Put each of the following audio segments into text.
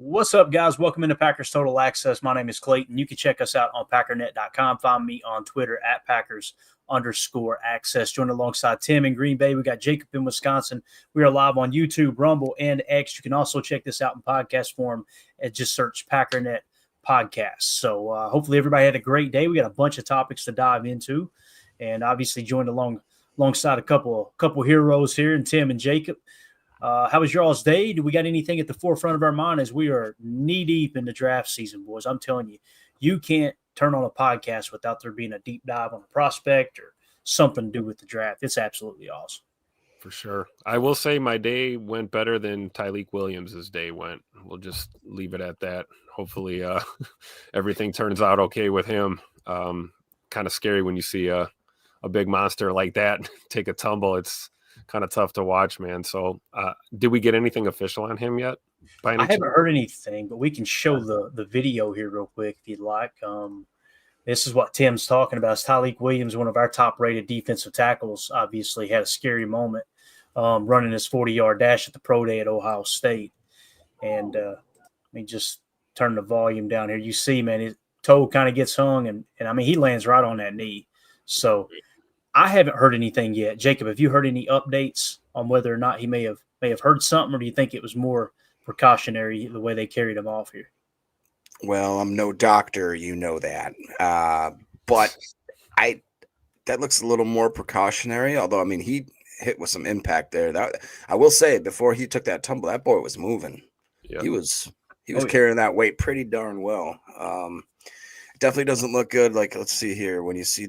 What's up, guys? Welcome into Packers Total Access. My name is Clayton. You can check us out on packernet.com. Find me on Twitter at Packers_access. Joined alongside Tim in Green Bay. We got Jacob in Wisconsin. We are live on YouTube, Rumble, and X. You can also check this out in podcast form and just search Packernet Podcast. So hopefully everybody had a great day. We got a bunch of topics to dive into, and obviously joined alongside a couple heroes here, and Tim and Jacob. How was y'all's day? Do we got anything at the forefront of our mind as we are knee-deep in the draft season, boys? I'm telling you, you can't turn on a podcast without there being a deep dive on a prospect or something to do with the draft. It's absolutely awesome. For sure. I will say my day went better than Tyleik Williams' day went. We'll just leave it at that. Hopefully everything turns out okay with him. Kind of scary when you see a big monster like that take a tumble. It's kind of tough to watch, man. So did we get anything official on him yet? I haven't heard anything, but we can show the video here real quick if you'd like. This is what Tim's talking about. Tyleik Williams, one of our top-rated defensive tackles, obviously had a scary moment running his 40-yard dash at the pro day at Ohio State. And let me just turn the volume down here. You see, man, his toe kind of gets hung, and I mean, he lands right on that knee. So I haven't heard anything yet. Jacob, have you heard any updates on whether or not he may have heard something, or do you think it was more precautionary the way they carried him off here? Well, I'm no doctor, you know that. But that looks a little more precautionary, although, I mean, he hit with some impact there. That I will say, before he took that tumble, that boy was moving. Yep. He was carrying that weight pretty darn well. Definitely doesn't look good. Like, let's see here. When you see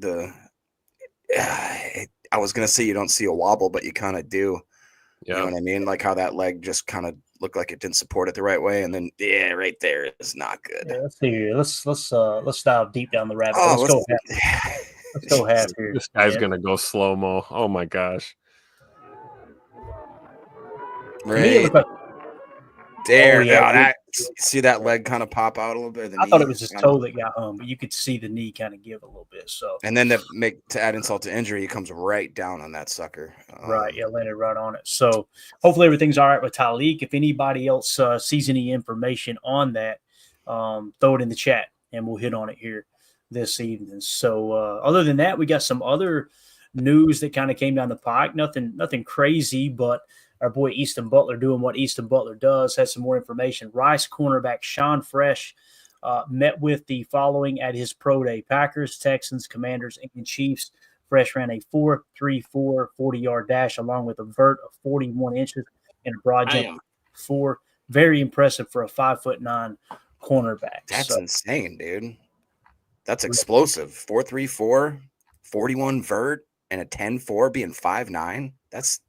I was going to say you don't see a wobble, but you kind of do. Yeah. You know what I mean? Like how that leg just kind of looked like it didn't support it the right way. And then, right there is not good. Yeah, let's see here. Let's dive deep down the rabbit hole. Let's go half here. This guy's going to go slow-mo. Oh, my gosh. Right. There. Yeah, see that leg kind of pop out a little bit. I thought it was his toe that got hung, but you could see the knee kind of give a little bit. So, and then to add insult to injury, he comes right down on that sucker. Right, yeah, landed right on it. So hopefully everything's all right with Tyleik. If anybody else sees any information on that, throw it in the chat, and we'll hit on it here this evening. So other than that, we got some other news that kind of came down the pike. Nothing crazy, but our boy Easton Butler doing what Easton Butler does. Has some more information. Rice cornerback Sean Fresch met with the following at his pro day: Packers, Texans, Commanders, and Chiefs. Fresch ran a 4.34 40-yard dash along with a vert of 41 inches and a broad jump of 4. Very impressive for a 5'9" cornerback. That's insane, dude. That's explosive. 4.34, 41 vert, and a 10.4 being 5'9". That's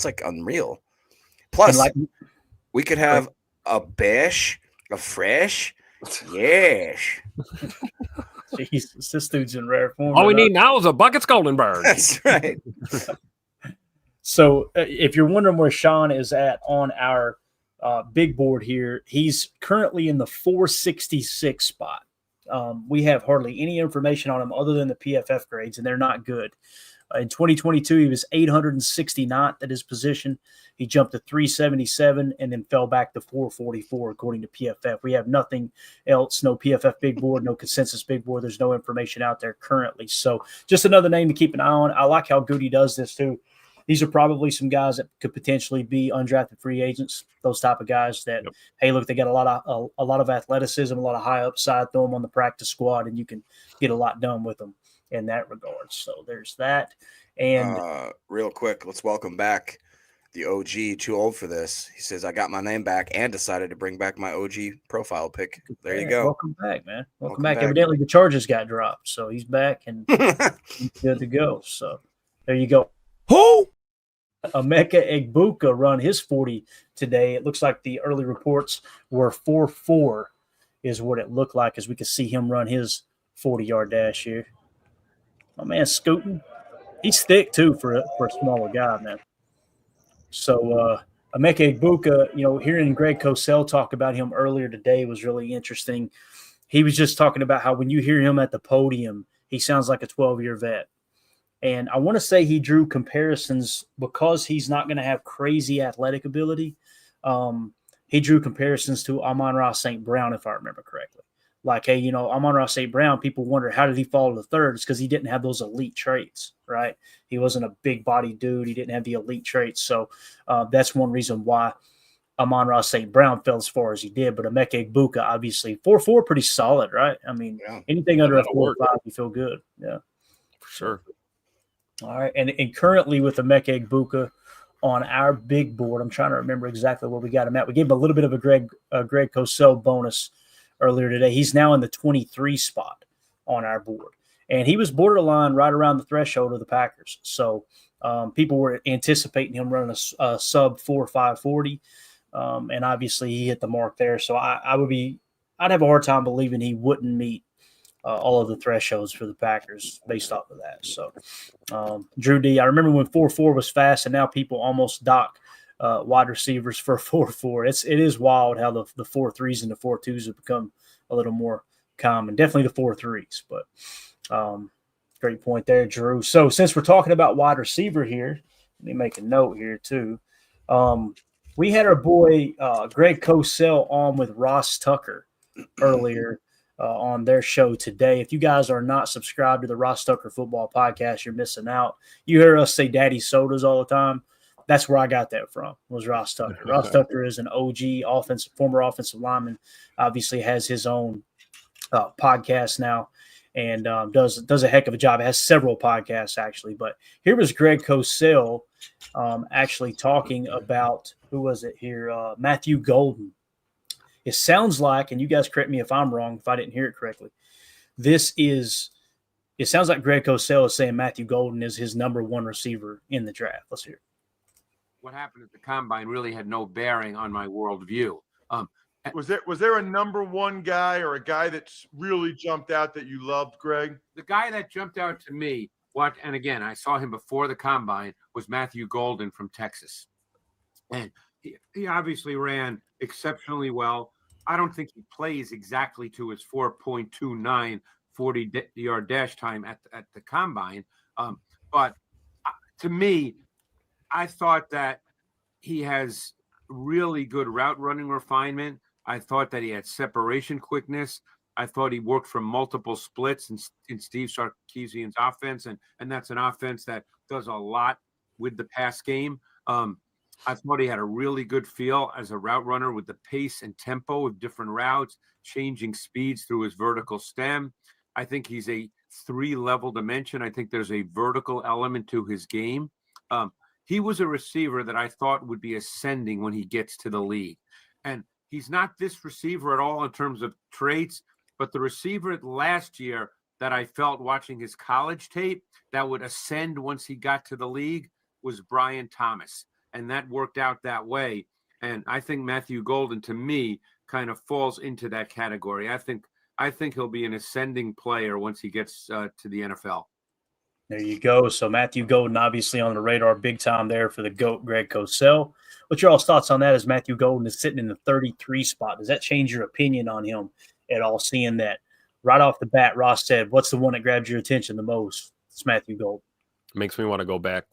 like unreal. Plus, we could have a Bish, a Fresh. Yes. Jesus, this dude's in rare form. All we need now is a bucket Goldenberg. That's right. So if you're wondering where Sean is at on our big board here, he's currently in the 466 spot. We have hardly any information on him other than the PFF grades, and they're not good. In 2022, he was 869th at his position. He jumped to 377 and then fell back to 444, according to PFF. We have nothing else, no PFF big board, no consensus big board. There's no information out there currently. So just another name to keep an eye on. I like how Goody does this too. These are probably some guys that could potentially be undrafted free agents, those type of guys that, hey, look, they got a lot of athleticism, a lot of high upside, throw them on the practice squad, and you can get a lot done with them in that regard. So there's that. And real quick, let's welcome back the OG, too old for this. He says, I got my name back and decided to bring back my OG profile pic. There you go. Welcome back, man. Welcome back. Evidently the charges got dropped, so he's back and he's good to go. So there you go. Who? Emeka Egbuka run his 40 today. It looks like the early reports were 4.4 is what it looked like, as we could see him run his 40-yard dash here. My man scooting. He's thick, too, for a smaller guy, man. So Emeka Egbuka, hearing Greg Cosell talk about him earlier today was really interesting. He was just talking about how when you hear him at the podium, he sounds like a 12-year vet. And I want to say he drew comparisons because he's not going to have crazy athletic ability. he drew comparisons to Amon-Ra St. Brown, if I remember correctly. Like, hey, Amon-Ra St. Brown, people wonder, how did he fall to third? It's because he didn't have those elite traits, right? He wasn't a big body dude. He didn't have the elite traits. So that's one reason why Amon-Ra St. Brown fell as far as he did. But Emeka Egbuka, obviously, 4.4, pretty solid, right? I mean, anything under a 4.5, you feel good. Yeah. For sure. All right. And currently with Emeka Egbuka on our big board, I'm trying to remember exactly where we got him at. We gave him a little bit of a Greg Cosell bonus earlier today. He's now in the 23 spot on our board. And he was borderline right around the threshold of the Packers. So people were anticipating him running a sub 4.540. And obviously he hit the mark there. So I'd have a hard time believing he wouldn't meet all of the thresholds for the Packers based off of that. So Drew D, I remember when 4.4 was fast, and now people almost dock wide receivers for 4.4. It is wild how the 4.3s and the 4.2s have become a little more common. Definitely the 4.3s, but great point there, Drew. So since we're talking about wide receiver here, let me make a note here too. We had our boy Greg Cosell on with Ross Tucker earlier on their show today. If you guys are not subscribed to the Ross Tucker Football Podcast, you're missing out. You hear us say Daddy Sodas all the time. That's where I got that from, was Ross Tucker. Ross Tucker is an OG former offensive lineman, obviously has his own podcast now, and does a heck of a job. It has several podcasts, actually. But here was Greg Cosell actually talking about, who was it here? Matthew Golden. It sounds like, and you guys correct me if I'm wrong, if I didn't hear it correctly, it sounds like Greg Cosell is saying Matthew Golden is his number one receiver in the draft. Let's hear it. What happened at the combine really had no bearing on my worldview. Was there a number one guy or a guy that really jumped out that you loved, Greg? The guy that jumped out to me, and again, I saw him before the combine, was Matthew Golden from Texas. And he obviously ran exceptionally well. I don't think he plays exactly to his 4.29 40-yard dash time at the combine. But to me, I thought that he has really good route running refinement. I thought that he had separation quickness. I thought he worked from multiple splits in Steve Sarkisian's offense, and that's an offense that does a lot with the pass game. I thought he had a really good feel as a route runner with the pace and tempo of different routes, changing speeds through his vertical stem. I think he's a 3-level dimension. I think there's a vertical element to his game. He was a receiver that I thought would be ascending when he gets to the league. And he's not this receiver at all in terms of traits, but the receiver last year that I felt watching his college tape that would ascend once he got to the league was Brian Thomas. And that worked out that way. And I think Matthew Golden, to me, kind of falls into that category. I think he'll be an ascending player once he gets to the NFL. There you go. So Matthew Golden, obviously on the radar big time there for the GOAT, Greg Cosell. What's your all's thoughts on that as Matthew Golden is sitting in the 33 spot? Does that change your opinion on him at all, seeing that right off the bat, Ross said, what's the one that grabs your attention the most? It's Matthew Golden. Makes me want to go back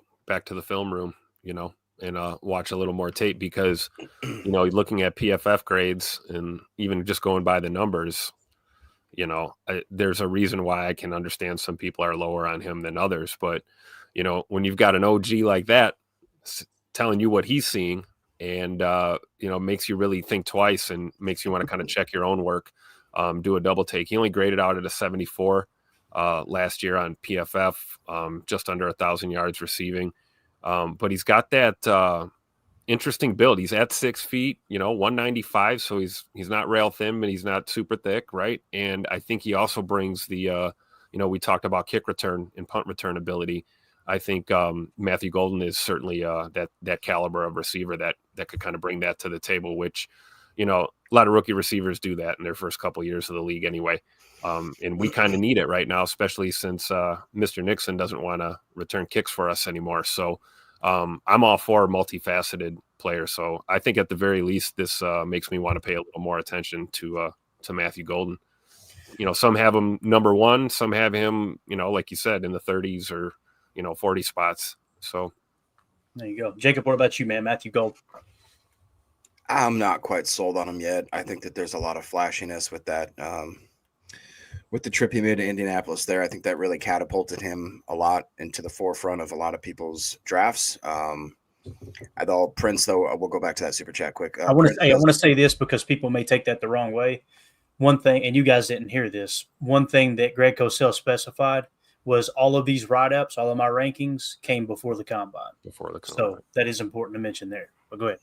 to the film room, and watch a little more tape because, looking at PFF grades and even just going by the numbers, there's a reason why I can understand some people are lower on him than others. But, when you've got an OG like that telling you what he's seeing and, makes you really think twice and makes you want to kind of check your own work, do a double take. He only graded out at a 74 last year on PFF, just under 1,000 yards receiving. But he's got that interesting build. He's at 6 feet, 195. So he's not rail thin, but he's not super thick. Right. And I think he also brings the, we talked about kick return and punt return ability. I think Matthew Golden is certainly that caliber of receiver that could kind of bring that to the table, which, a lot of rookie receivers do that in their first couple of years of the league anyway. And we kind of need it right now, especially since Mr. Nixon doesn't want to return kicks for us anymore. So I'm all for multifaceted players. So I think at the very least, this makes me want to pay a little more attention to Matthew Golden. Some have him number one, some have him, like you said, in the 30s or, 40 spots. So there you go. Jacob, what about you, man? Matthew Golden. I'm not quite sold on him yet. I think that there's a lot of flashiness with that. With the trip he made to Indianapolis there, I think that really catapulted him a lot into the forefront of a lot of people's drafts. Although Prince, though, we'll go back to that super chat quick. I want to say this because people may take that the wrong way. One thing, and you guys didn't hear this, one thing that Greg Cosell specified was all of these write-ups, all of my rankings came before the combine. So that is important to mention there. But go ahead.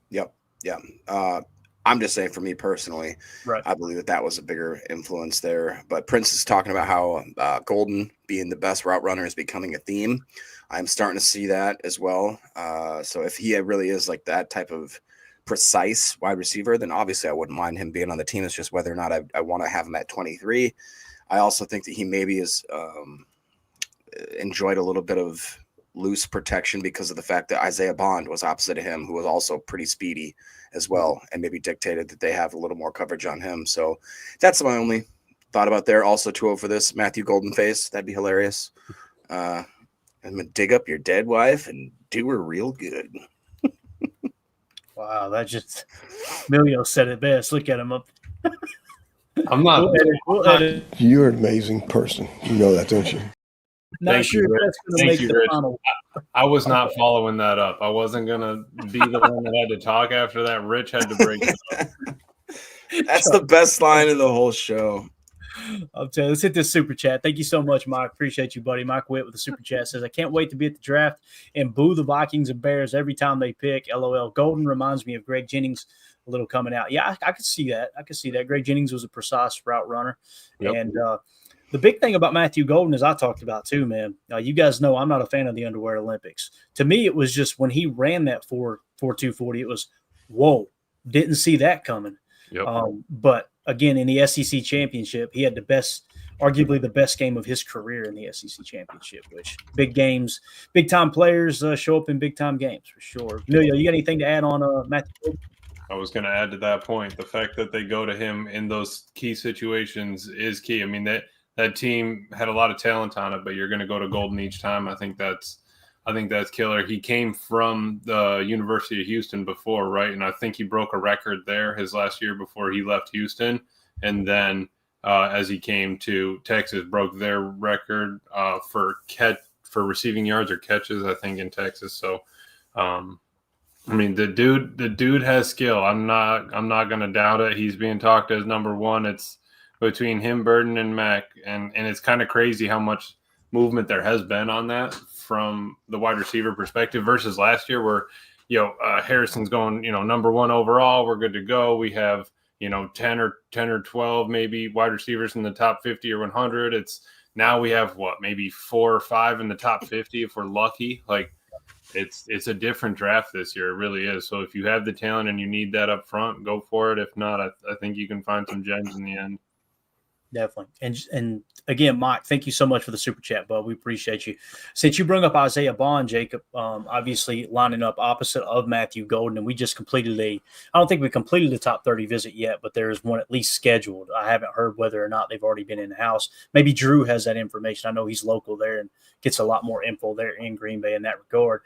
Yep. Yeah. I'm just saying for me personally, right. I believe that was a bigger influence there. But Prince is talking about how Golden being the best route runner is becoming a theme. I'm starting to see that as well. So if he really is like that type of precise wide receiver, then obviously I wouldn't mind him being on the team. It's just whether or not I want to have him at 23. I also think that he maybe is enjoyed a little bit of loose protection because of the fact that Isaiah Bond was opposite of him, who was also pretty speedy as well, and maybe dictated that they have a little more coverage on him. So that's my only thought about there. Also, too, over this Matthew Golden face, that'd be hilarious. I'm gonna dig up your dead wife and do her real good. Wow, that just Emilio said it best. Look at him up. I'm not. You're an amazing person. You know that, don't you? Not sure if that's going to make the final. I was not following that up. I wasn't going to be the one that had to talk after that. Rich had to break it up. That's the best line in the whole show. I'll tell you, let's hit this super chat. Thank you so much, Mike. Appreciate you, buddy. Mike Witt with the super chat says, I can't wait to be at the draft and boo the Vikings and Bears every time they pick. LOL. Golden reminds me of Greg Jennings a little coming out. Yeah, I could see that. I could see that. Greg Jennings was a precise route runner. Yep. And the big thing about Matthew Golden, as I talked about too, man, you guys know I'm not a fan of the underwear Olympics. To me, it was just when he ran that 4.240, it was, whoa, didn't see that coming. Yep. But again, in the SEC championship, he had arguably the best game of his career in the SEC championship, which big games, big time players show up in big time games for sure. Emilio, you got anything to add on Matthew Golden? I was going to add to that point. The fact that they go to him in those key situations is key. I mean, that team had a lot of talent on it, but you're going to go to Golden each time. I think that's killer. He came from the University of Houston before, right? And I think he broke a record there his last year before he left Houston. And then as he came to Texas, broke their record for receiving yards or catches, I think, in Texas. So, I mean, the dude has skill. I'm not going to doubt it. He's being talked as number one. It's between him, Burden, and Mac, and it's kind of crazy how much movement there has been on that from the wide receiver perspective versus last year where, Harrison's going, number one overall. We're good to go. We have, 10 or 12 maybe wide receivers in the top 50 or 100. It's now we have maybe 4 or 5 in the top 50 if we're lucky. Like it's a different draft this year. It really is. So if you have the talent and you need that up front, go for it. If not, I think you can find some gems in the end. Definitely. And again, Mike, thank you so much for the super chat, bud. We appreciate you. Since you bring up Isaiah Bond, Jacob, obviously lining up opposite of Matthew Golden, and we just completed I don't think we completed the top 30 visit yet, but there is one at least scheduled. I haven't heard whether or not they've already been in the house. Maybe Drew has that information. I know he's local there and gets a lot more info there in Green Bay in that regard.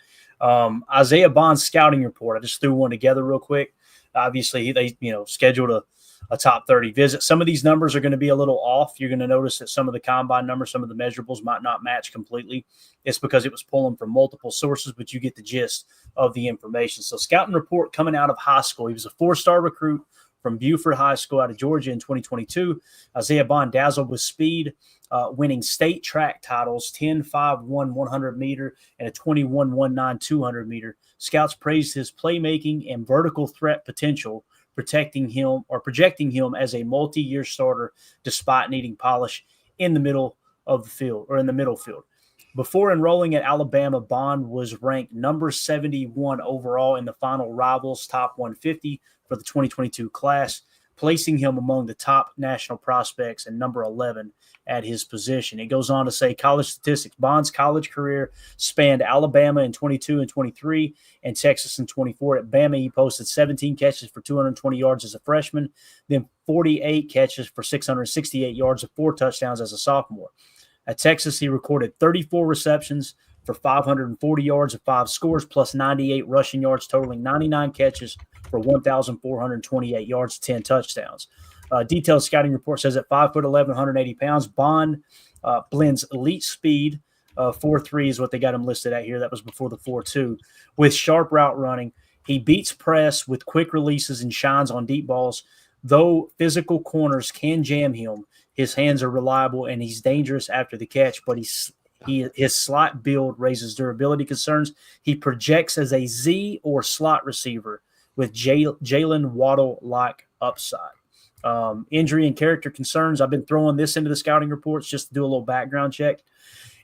Isaiah Bond's scouting report, I just threw one together real quick. Obviously, they scheduled a top 30 visit. Some of these numbers are going to be a little off. You're going to notice that some of the combine numbers, some of the measurables might not match completely. It's because it was pulling from multiple sources, but you get the gist of the information. So scouting report coming out of high school. He was a 4-star recruit from Buford High School out of Georgia in 2022. Isaiah Bond dazzled with speed, winning state track titles, 10.51 100 meter and a 21.19 200 meter. Scouts praised his playmaking and vertical threat potential, projecting him as a multi-year starter despite needing polish in the middle of the field or in the middle field. Before enrolling at Alabama, Bond was ranked number 71 overall in the final Rivals Top 150 for the 2022 class, placing him among the top national prospects and number 11 at his position. It goes on to say college statistics. Bond's college career spanned Alabama in 22 and 23 and Texas in 24. At Bama, he posted 17 catches for 220 yards as a freshman, then 48 catches for 668 yards and 4 touchdowns as a sophomore. At Texas, he recorded 34 receptions for 540 yards and 5 scores, plus 98 rushing yards, totaling 99 catches for 1,428 yards, 10 touchdowns. Detailed scouting report says at 5'11", 180 pounds, Bond blends elite speed. 4.3 is what they got him listed at here. That was before the 4.2. With sharp route running, he beats press with quick releases and shines on deep balls. Though physical corners can jam him, his hands are reliable and he's dangerous after the catch, but his slot build raises durability concerns. He projects as a Z or slot receiver with Jalen Waddle-like upside. Injury and character concerns. I've been throwing this into the scouting reports just to do a little background check.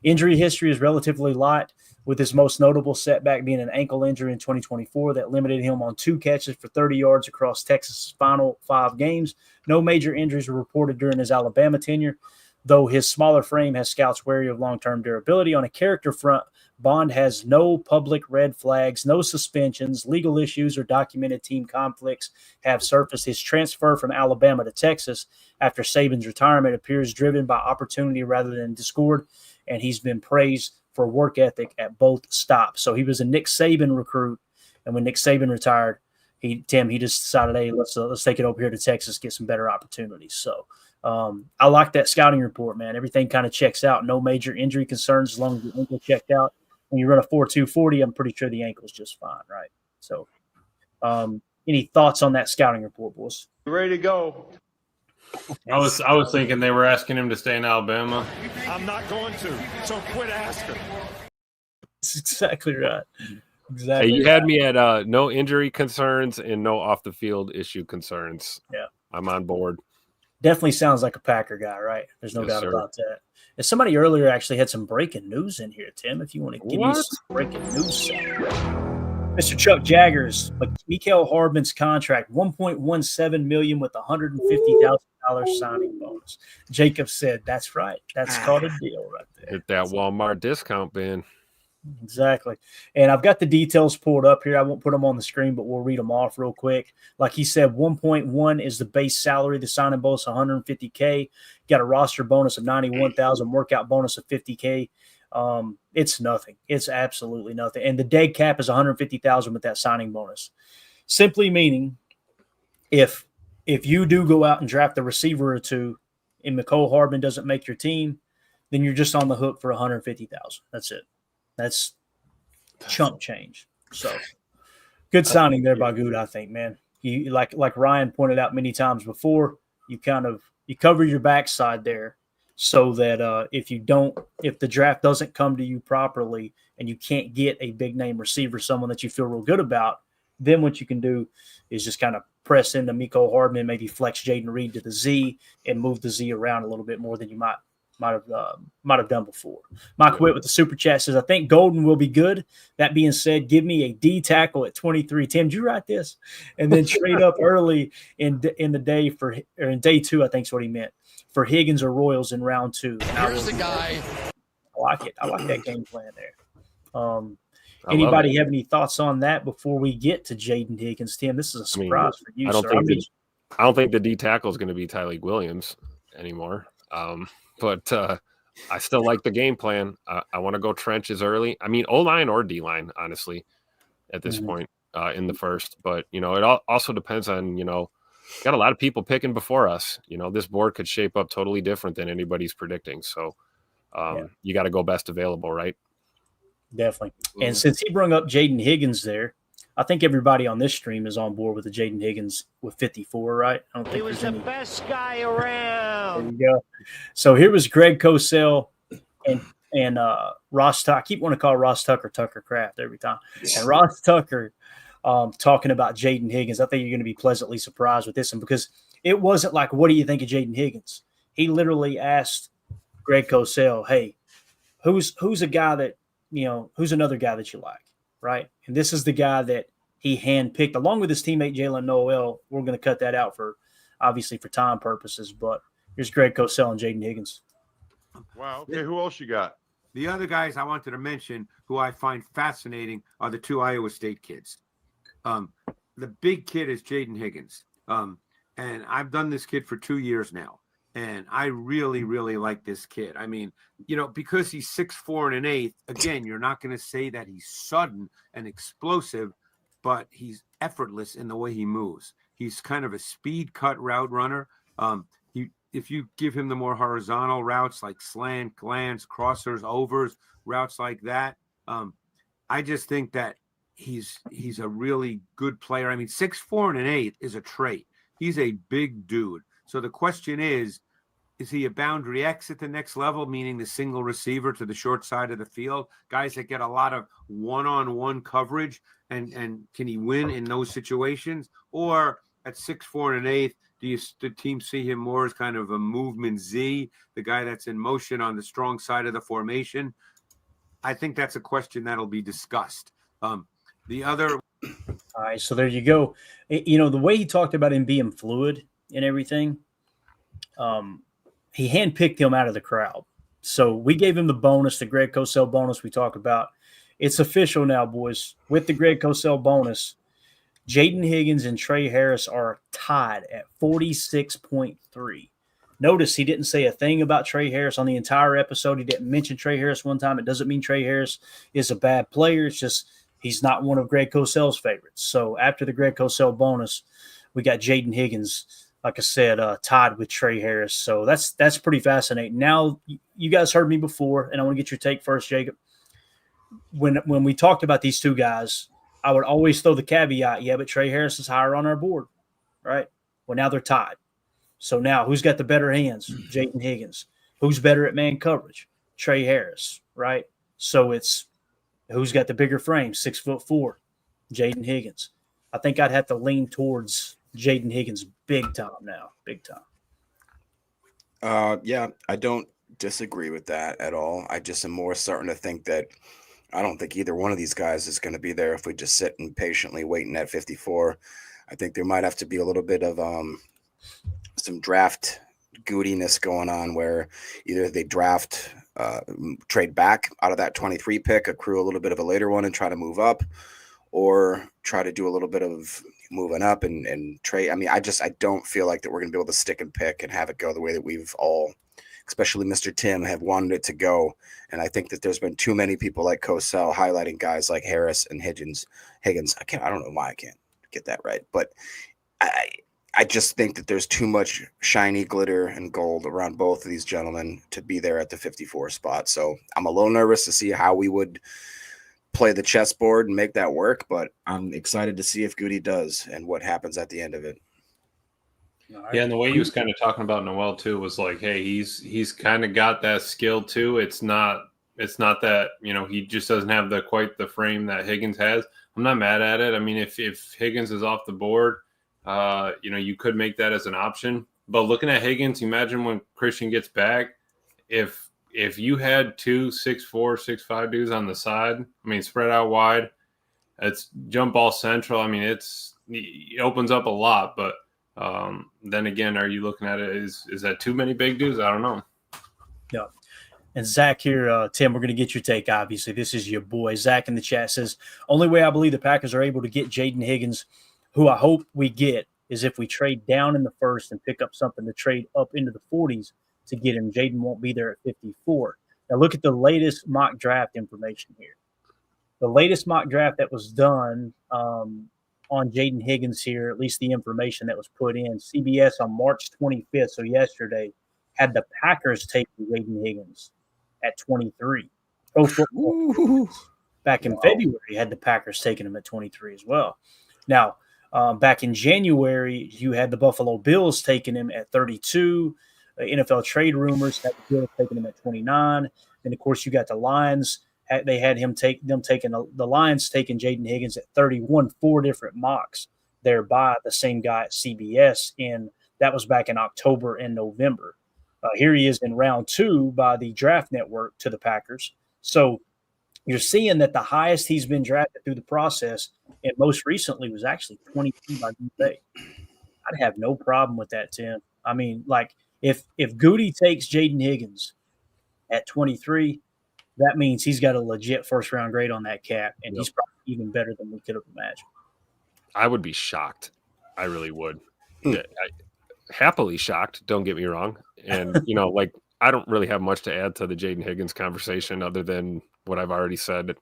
Injury history is relatively light, with his most notable setback being an ankle injury in 2024 that limited him on 2 catches for 30 yards across Texas' final 5 games. No major injuries were reported during his Alabama tenure, though his smaller frame has scouts wary of long-term durability. On a character front, Bond has no public red flags, no suspensions, legal issues, or documented team conflicts have surfaced. His transfer from Alabama to Texas after Saban's retirement appears driven by opportunity rather than discord, and he's been praised for work ethic at both stops. So he was a Nick Saban recruit, and when Nick Saban retired, he just decided, hey, let's take it over here to Texas, get some better opportunities. So I like that scouting report, man. Everything kind of checks out. No major injury concerns as long as the ankle checked out. When you run a 4.240, I'm pretty sure the ankle's just fine, right? So any thoughts on that scouting report, boys? Ready to go. I was thinking they were asking him to stay in Alabama. I'm not going to, so quit asking. That's exactly right. Exactly. Hey, you had me at no injury concerns and no off the field issue concerns. Yeah. I'm on board. Definitely sounds like a Packer guy, right? There's no Yes, doubt sir. about that. And somebody earlier actually had some breaking news in here, Tim, if you want to give me some breaking news. Mr. Chuck Jaggers, Mikael Hardman's contract, $1.17 million with $150,000 signing bonus. Jacob said, that's right. That's called a deal right there. Hit that Walmart discount bin. Exactly. And I've got the details pulled up here. I won't put them on the screen, but we'll read them off real quick. Like he said, 1.1 is the base salary. The signing bonus, $150K. Got a roster bonus of $91,000, workout bonus of $50K. It's nothing. It's absolutely nothing. And the dead cap is $150,000 with that signing bonus. Simply meaning if you do go out and draft a receiver or two and Mecole Hardman doesn't make your team, then you're just on the hook for $150,000. That's it. That's chump change. So good signing there by Good, I think, man. You like Ryan pointed out many times before, you cover your backside there so that if the draft doesn't come to you properly and you can't get a big name receiver, someone that you feel real good about, then what you can do is just kind of press into Mecole Hardman, maybe flex Jayden Reed to the Z and move the Z around a little bit more than you might have done before. Mike Witt with the super chat says, I think Golden will be good. That being said, give me a D tackle at 23. Tim, did you write this? And then trade up early in the day in day 2, I think is what he meant, for Higgins or Royals in round 2. Here's the guy. I like it. I like that game plan there. Anybody have any thoughts on that before we get to Jaden Higgins? Tim, this is a surprise for you, I sir. don't think the D tackle is going to be Tyleik Williams anymore. But I still like the game plan. I want to go trenches early. I mean, O-line or D-line, honestly, at this point in the first. But, it also depends on, got a lot of people picking before us. This board could shape up totally different than anybody's predicting. So you got to go best available, right? Definitely. And since he brought up Jaden Higgins there, I think everybody on this stream is on board with the Jaden Higgins with 54, right? I don't think He was the best guy around. There you go. So here was Greg Cosell and Ross Tucker. I keep wanting to call Ross Tucker Kraft every time. And Ross Tucker talking about Jaden Higgins. I think you're going to be pleasantly surprised with this one because it wasn't like, what do you think of Jaden Higgins? He literally asked Greg Cosell, hey, who's a guy that, who's another guy that you like? Right. And this is the guy that he handpicked along with his teammate, Jalen Noel. We're going to cut that out for time purposes, but here's Greg Cosell and Jaden Higgins. Wow. Okay. Who else you got? The other guys I wanted to mention who I find fascinating are the 2 Iowa State kids. The big kid is Jaden Higgins. And I've done this kid for 2 years now. And I really, really like this kid. I mean, because he's 6'4" and 1/8, again, you're not going to say that he's sudden and explosive, but he's effortless in the way he moves. He's kind of a speed cut route runner. If you give him the more horizontal routes like slant, glance, crossers, overs, routes like that, I just think that he's a really good player. I mean, 6'4" and an 8 is a trait. He's a big dude. So the question is he a boundary X at the next level, meaning the single receiver to the short side of the field, guys that get a lot of one-on-one coverage, and can he win in those situations? Or at 6'4" and an 8, the team see him more as kind of a movement Z, the guy that's in motion on the strong side of the formation? I think that's a question that'll be discussed. The other. All right, so there you go. You know, the way he talked about him being fluid and everything, he handpicked him out of the crowd. So we gave him the bonus, the Greg Cosell bonus we talked about. It's official now, boys. With the Greg Cosell bonus, Jaden Higgins and Trey Harris are tied at 46.3. Notice he didn't say a thing about Trey Harris on the entire episode. He didn't mention Trey Harris one time. It doesn't mean Trey Harris is a bad player. It's just he's not one of Greg Cosell's favorites. So after the Greg Cosell bonus, we got Jaden Higgins, like I said, tied with Trey Harris. So that's pretty fascinating. Now, you guys heard me before, and I want to get your take first, Jacob. When we talked about these two guys, I would always throw the caveat, yeah, but Trey Harris is higher on our board, right? Well, now they're tied. So now who's got the better hands? Jaden Higgins. Who's better at man coverage? Trey Harris, right? So it's who's got the bigger frame? 6'4", Jaden Higgins. I think I'd have to lean towards Jaden Higgins big time now, big time. Yeah, I don't disagree with that at all. I just am more starting to think that I don't think either one of these guys is going to be there if we just sit and patiently waiting at 54. I think there might have to be a little bit of some draft goodiness going on where either they draft, trade back out of that 23 pick, accrue a little bit of a later one and try to move up, or try to do a little bit of moving up and trade. I mean, I don't feel like that we're going to be able to stick and pick and have it go the way that we've all, especially Mr. Tim, have wanted it to go. And I think that there's been too many people like Cosell highlighting guys like Harris and Higgins. I don't know why I can't get that right, but I just think that there's too much shiny glitter and gold around both of these gentlemen to be there at the 54 spot. So I'm a little nervous to see how we would play the chessboard and make that work, but I'm excited to see if Goody does and what happens at the end of it. Yeah, and the way he was kind of talking about Noel too was like, hey, he's kind of got that skill too. It's not that, you know, he just doesn't have quite the frame that Higgins has. I'm not mad at it. I mean, if Higgins is off the board, you know, you could make that as an option. But looking at Higgins, imagine when Christian gets back, if you had 2 6'4", 6'5" dudes on the side, I mean, spread out wide, it's jump ball central. I mean, it opens up a lot, but then again, are you looking at it? Is that too many big dudes? I don't know. No. And Zach here, Tim, we're going to get your take, obviously. This is your boy. Zach in the chat says, only way I believe the Packers are able to get Jaden Higgins, who I hope we get, is if we trade down in the first and pick up something to trade up into the 40s to get him. Jaden won't be there at 54. Now look at the latest mock draft information here. The latest mock draft that was done on Jaden Higgins here, at least the information that was put in, CBS on March 25th, so yesterday, had the Packers take Jaden Higgins at 23. Pro Football back in February had the Packers taking him at 23 as well. Now, back in January, you had the Buffalo Bills taking him at 32. NFL trade rumors had the Bills taking him at 29. And, of course, you got the Lions. They had the Lions taking Jaden Higgins at 31, 4 different mocks there by the same guy at CBS. And that was back in October and November. Here he is in round 2 by the Draft Network to the Packers. So you're seeing that the highest he's been drafted through the process, and most recently was actually 22 by Goody. I'd have no problem with that, Tim. I mean, like, if Goody takes Jaden Higgins at 23, that means he's got a legit first-round grade on that cap, and he's probably even better than we could have imagined. I would be shocked. I really would. Happily shocked, don't get me wrong. And, you know, like, I don't really have much to add to the Jaden Higgins conversation other than what I've already said.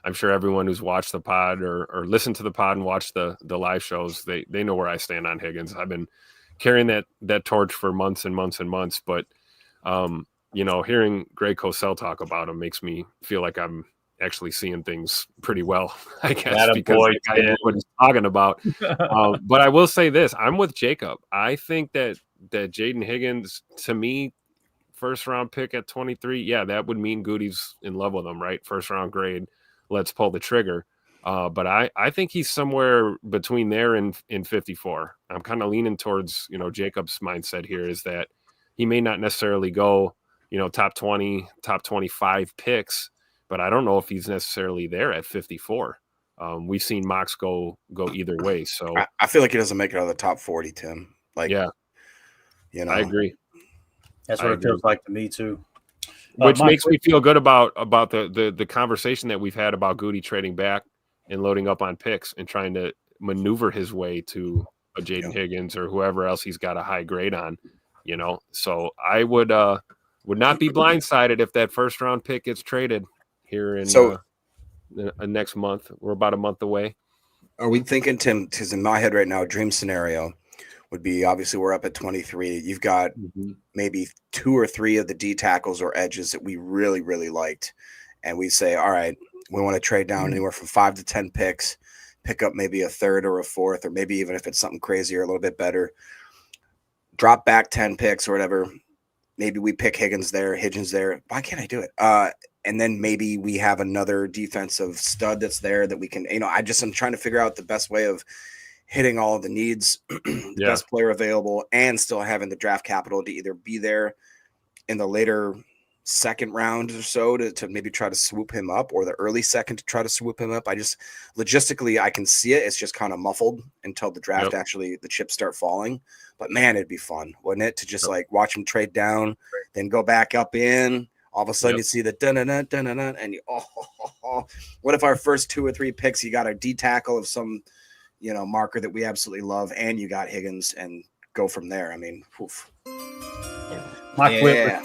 I'm sure everyone who's watched the pod or listened to the pod and watched the live shows, they know where I stand on Higgins. I've been carrying that torch for months and months and months, but hearing Greg Cosell talk about him makes me feel like I'm actually seeing things pretty well, I guess, because I know what he's talking about. But I will say this, I'm with Jacob. I think that Jaden Higgins, to me, first round pick at 23, yeah, that would mean Goody's in love with him, right? First round grade, let's pull the trigger. But I think he's somewhere between there and 54. I'm kind of leaning towards, Jacob's mindset here is that he may not necessarily go, top 20, top 25 picks, but I don't know if he's necessarily there at 54. We've seen mocks go either way. So I feel like he doesn't make it out of the top 40, Tim. Yeah, I agree. That's what it feels like to me too. Which makes me feel good about the conversation that we've had about Goody trading back and loading up on picks and trying to maneuver his way to a Jaden Higgins or whoever else he's got a high grade on, So I would not be blindsided if that first round pick gets traded here in next month. We're about a month away. Are we thinking, Tim, because in my head right now, dream scenario would be, obviously we're up at 23. You've got maybe 2 or 3 of the D tackles or edges that we really, really liked. And we say, all right, we want to trade down anywhere from 5 to 10 picks, pick up maybe a third or a fourth, or maybe even if it's something crazier, a little bit better, drop back 10 picks or whatever. Maybe we pick Higgins there. Why can't I do it? And then maybe we have another defensive stud that's there that we can, I'm trying to figure out the best way of hitting all of the needs, the best player available, and still having the draft capital to either be there in the later second round or so to maybe try to swoop him up, or the early second to try to swoop him up. I just logistically, I can see it. It's just kind of muffled until the draft actually, the chips start falling. But man, it'd be fun, wouldn't it? To just like watch him trade down, then go back up in. All of a sudden, you see the dun-dun-dun, and you, what if our first 2 or 3 picks, you got a D tackle of some, marker that we absolutely love, and you got Higgins, and go from there. I mean, oof. Mike Whitmer.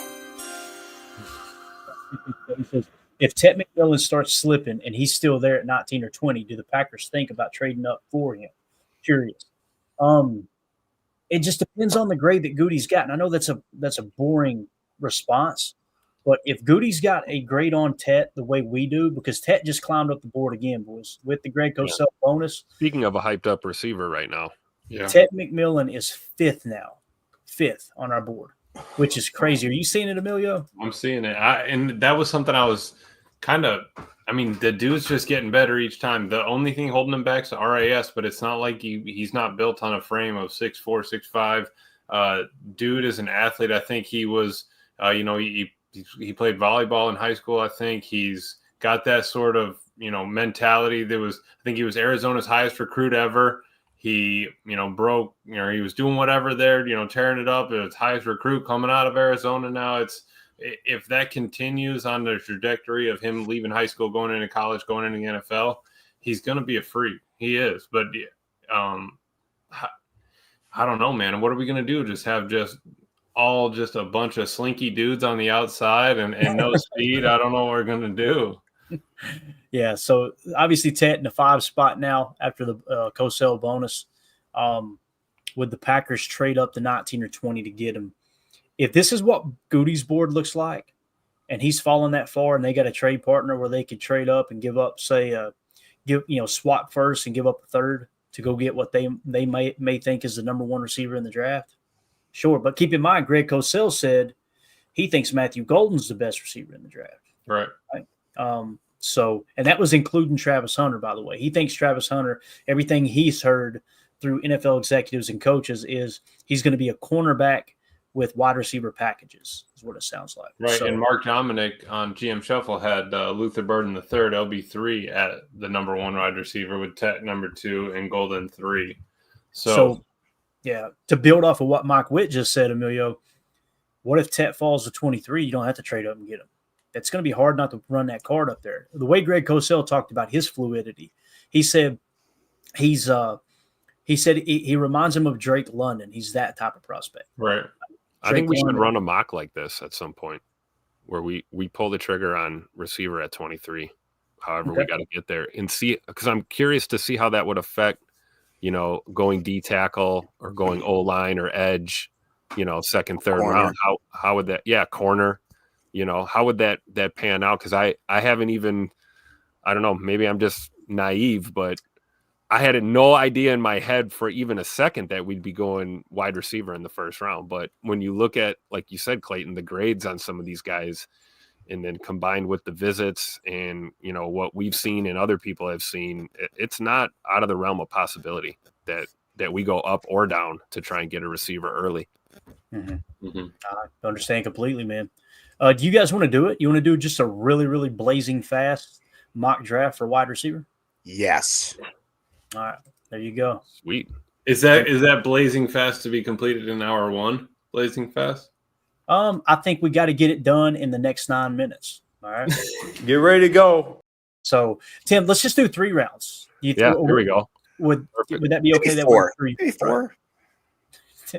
He says, if Ted McMillan starts slipping and he's still there at 19 or 20, do the Packers think about trading up for him? Curious. It just depends on the grade that Goody's got. And I know that's a boring response, but if Goody's got a grade on Tet the way we do, because Tet just climbed up the board again, boys, with the Greg Cosell bonus. Speaking of a hyped up receiver right now. Yeah. Tet McMillan is 5th now, 5th on our board, which is crazy. Are you seeing it, Emilio? I'm seeing it. And that was something I was the dude's just getting better each time. The only thing holding him back is the RAS, but it's not like he's not built on a frame of 6'4", 6'5". Dude is an athlete. I think he was, he played volleyball in high school. I think he's got that sort of, mentality. I think he was Arizona's highest recruit ever. He, broke, he was doing whatever there, tearing it up. It was highest recruit coming out of Arizona. Now if that continues on the trajectory of him leaving high school, going into college, going into the NFL, he's going to be a freak. He is. But I don't know, man. What are we going to do? Just have just a bunch of slinky dudes on the outside and no speed? I don't know what we're going to do. Yeah, so obviously Tet in the 5 spot now after the Cosell bonus. Would the Packers trade up to 19 or 20 to get him? If this is what Goody's board looks like, and he's fallen that far, and they got a trade partner where they could trade up and give up, say, swap first and give up a third to go get what they may think is the number 1 receiver in the draft. Sure, but keep in mind, Greg Cosell said he thinks Matthew Golden's the best receiver in the draft. Right. And that was including Travis Hunter, by the way. He thinks Travis Hunter, everything he's heard through NFL executives and coaches, is he's going to be a cornerback with wide receiver packages, is what it sounds like. Right, so, and Mark Dominic on GM Shuffle had Luther Burden III, LB3, at the number 1 wide receiver with Tet number 2 and Golden 3. So, to build off of what Mike Witt just said, Emilio, what if Tet falls to 23? You don't have to trade up and get him. It's going to be hard not to run that card up there. The way Greg Cosell talked about his fluidity, he said he reminds him of Drake London. He's that type of prospect. Right. I think we should run a mock like this at some point where we pull the trigger on receiver at 23. However, we got to get there and see, because I'm curious to see how that would affect, going D tackle or going O line or edge, second, third Corner. round. How would that? Yeah, corner. How would that pan out? Because I haven't even, I don't know, maybe I'm just naive, but I had no idea in my head for even a second that we'd be going wide receiver in the first round. But when you look at, like you said, Clayton, the grades on some of these guys, and then combined with the visits and, what we've seen and other people have seen, it's not out of the realm of possibility that we go up or down to try and get a receiver early. Mm-hmm. Mm-hmm. I understand completely, man. Do you guys want to do it? You want to do just a really, really blazing fast mock draft for wide receiver? Yes. All right, there you go. Sweet. Is that blazing fast to be completed in hour one? Blazing fast? I think we got to get it done in the next 9 minutes. All right. Get ready to go. So, Tim, let's just do 3 rounds. Here we go. Would that be okay? Maybe 4. Maybe 4.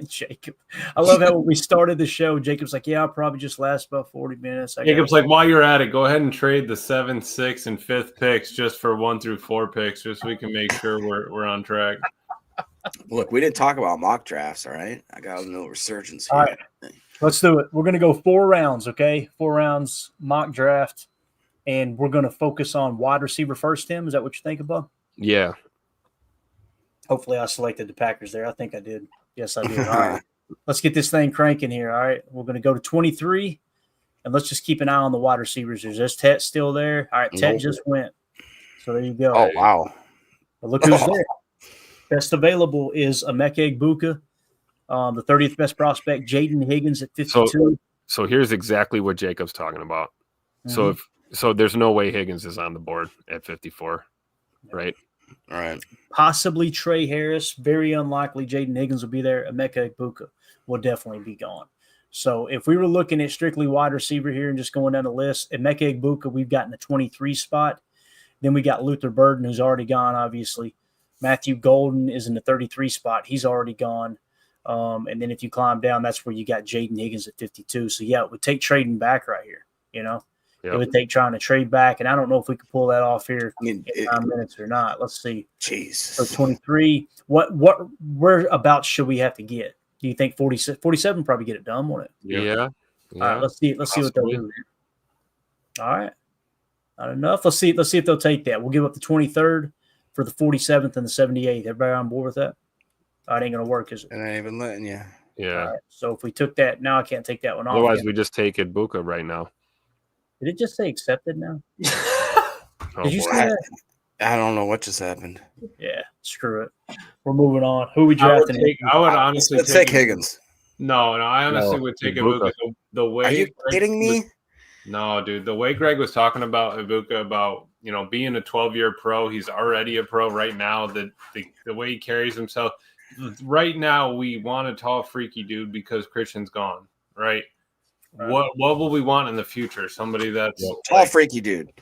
Jacob, I love how when we started the show, Jacob's like, "Yeah, I'll probably just last about 40 minutes." Jacob's like, while you're at it, go ahead and trade the 7th, 6th, and 5th picks just for 1 through 4 picks, just so we can make sure we're on track. Look, we didn't talk about mock drafts, all right? I got a little resurgence here. All right, let's do it. We're going to go 4 rounds, okay? 4 rounds mock draft, and we're going to focus on wide receiver first, Tim. Is that what you think about? Yeah. Hopefully I selected the Packers there. I think I did. Yes, I did. All right. Let's get this thing cranking here, all right? We're going to go to 23, and let's just keep an eye on the wide receivers. Is this Tet still there? All right, Tet just went. So there you go. Oh, wow. But look who's there. Best available is Emeka Egbuka, the 30th best prospect, Jaden Higgins at 52. So here's exactly what Jacob's talking about. Mm-hmm. So there's no way Higgins is on the board at 54, right? All right. Possibly Trey Harris. Very unlikely Jaden Higgins will be there. Emeka Egbuka will definitely be gone. So if we were looking at strictly wide receiver here and just going down the list, Emeka Egbuka, we've gotten the 23 spot. Then we got Luther Burden, who's already gone, obviously. Matthew Golden is in the 33 spot. He's already gone. And then if you climb down, that's where you got Jaden Higgins at 52. So, yeah, it would take trading back right here, Yep. It would take trying to trade back, and I don't know if we could pull that off here in 9 minutes or not. Let's see. Jeez. So 23. Where about should we have to get? Do you think 47 probably get it done, won't it? Yeah. All right, let's see what they'll do. All right. Not enough. Let's see if they'll take that. We'll give up the 23rd for the 47th and the 78th. Everybody on board with that? It ain't gonna work, is it? And I ain't even letting you. Yeah. Right. So if we took that, now I can't take that one off. Otherwise, we just take Egbuka right now. Did it just say accepted now? Did you see that? I don't know what just happened. Yeah, screw it. We're moving on. Who are we drafting? I would honestly take Higgins. No, I honestly would take Egbuka. The way Are you kidding me? No, dude. The way Greg was talking about Egbuka, about being a 12-year pro, he's already a pro right now. The way he carries himself right now, we want a tall, freaky dude because Christian's gone, right? What will we want in the future? Somebody that's tall, freaky dude,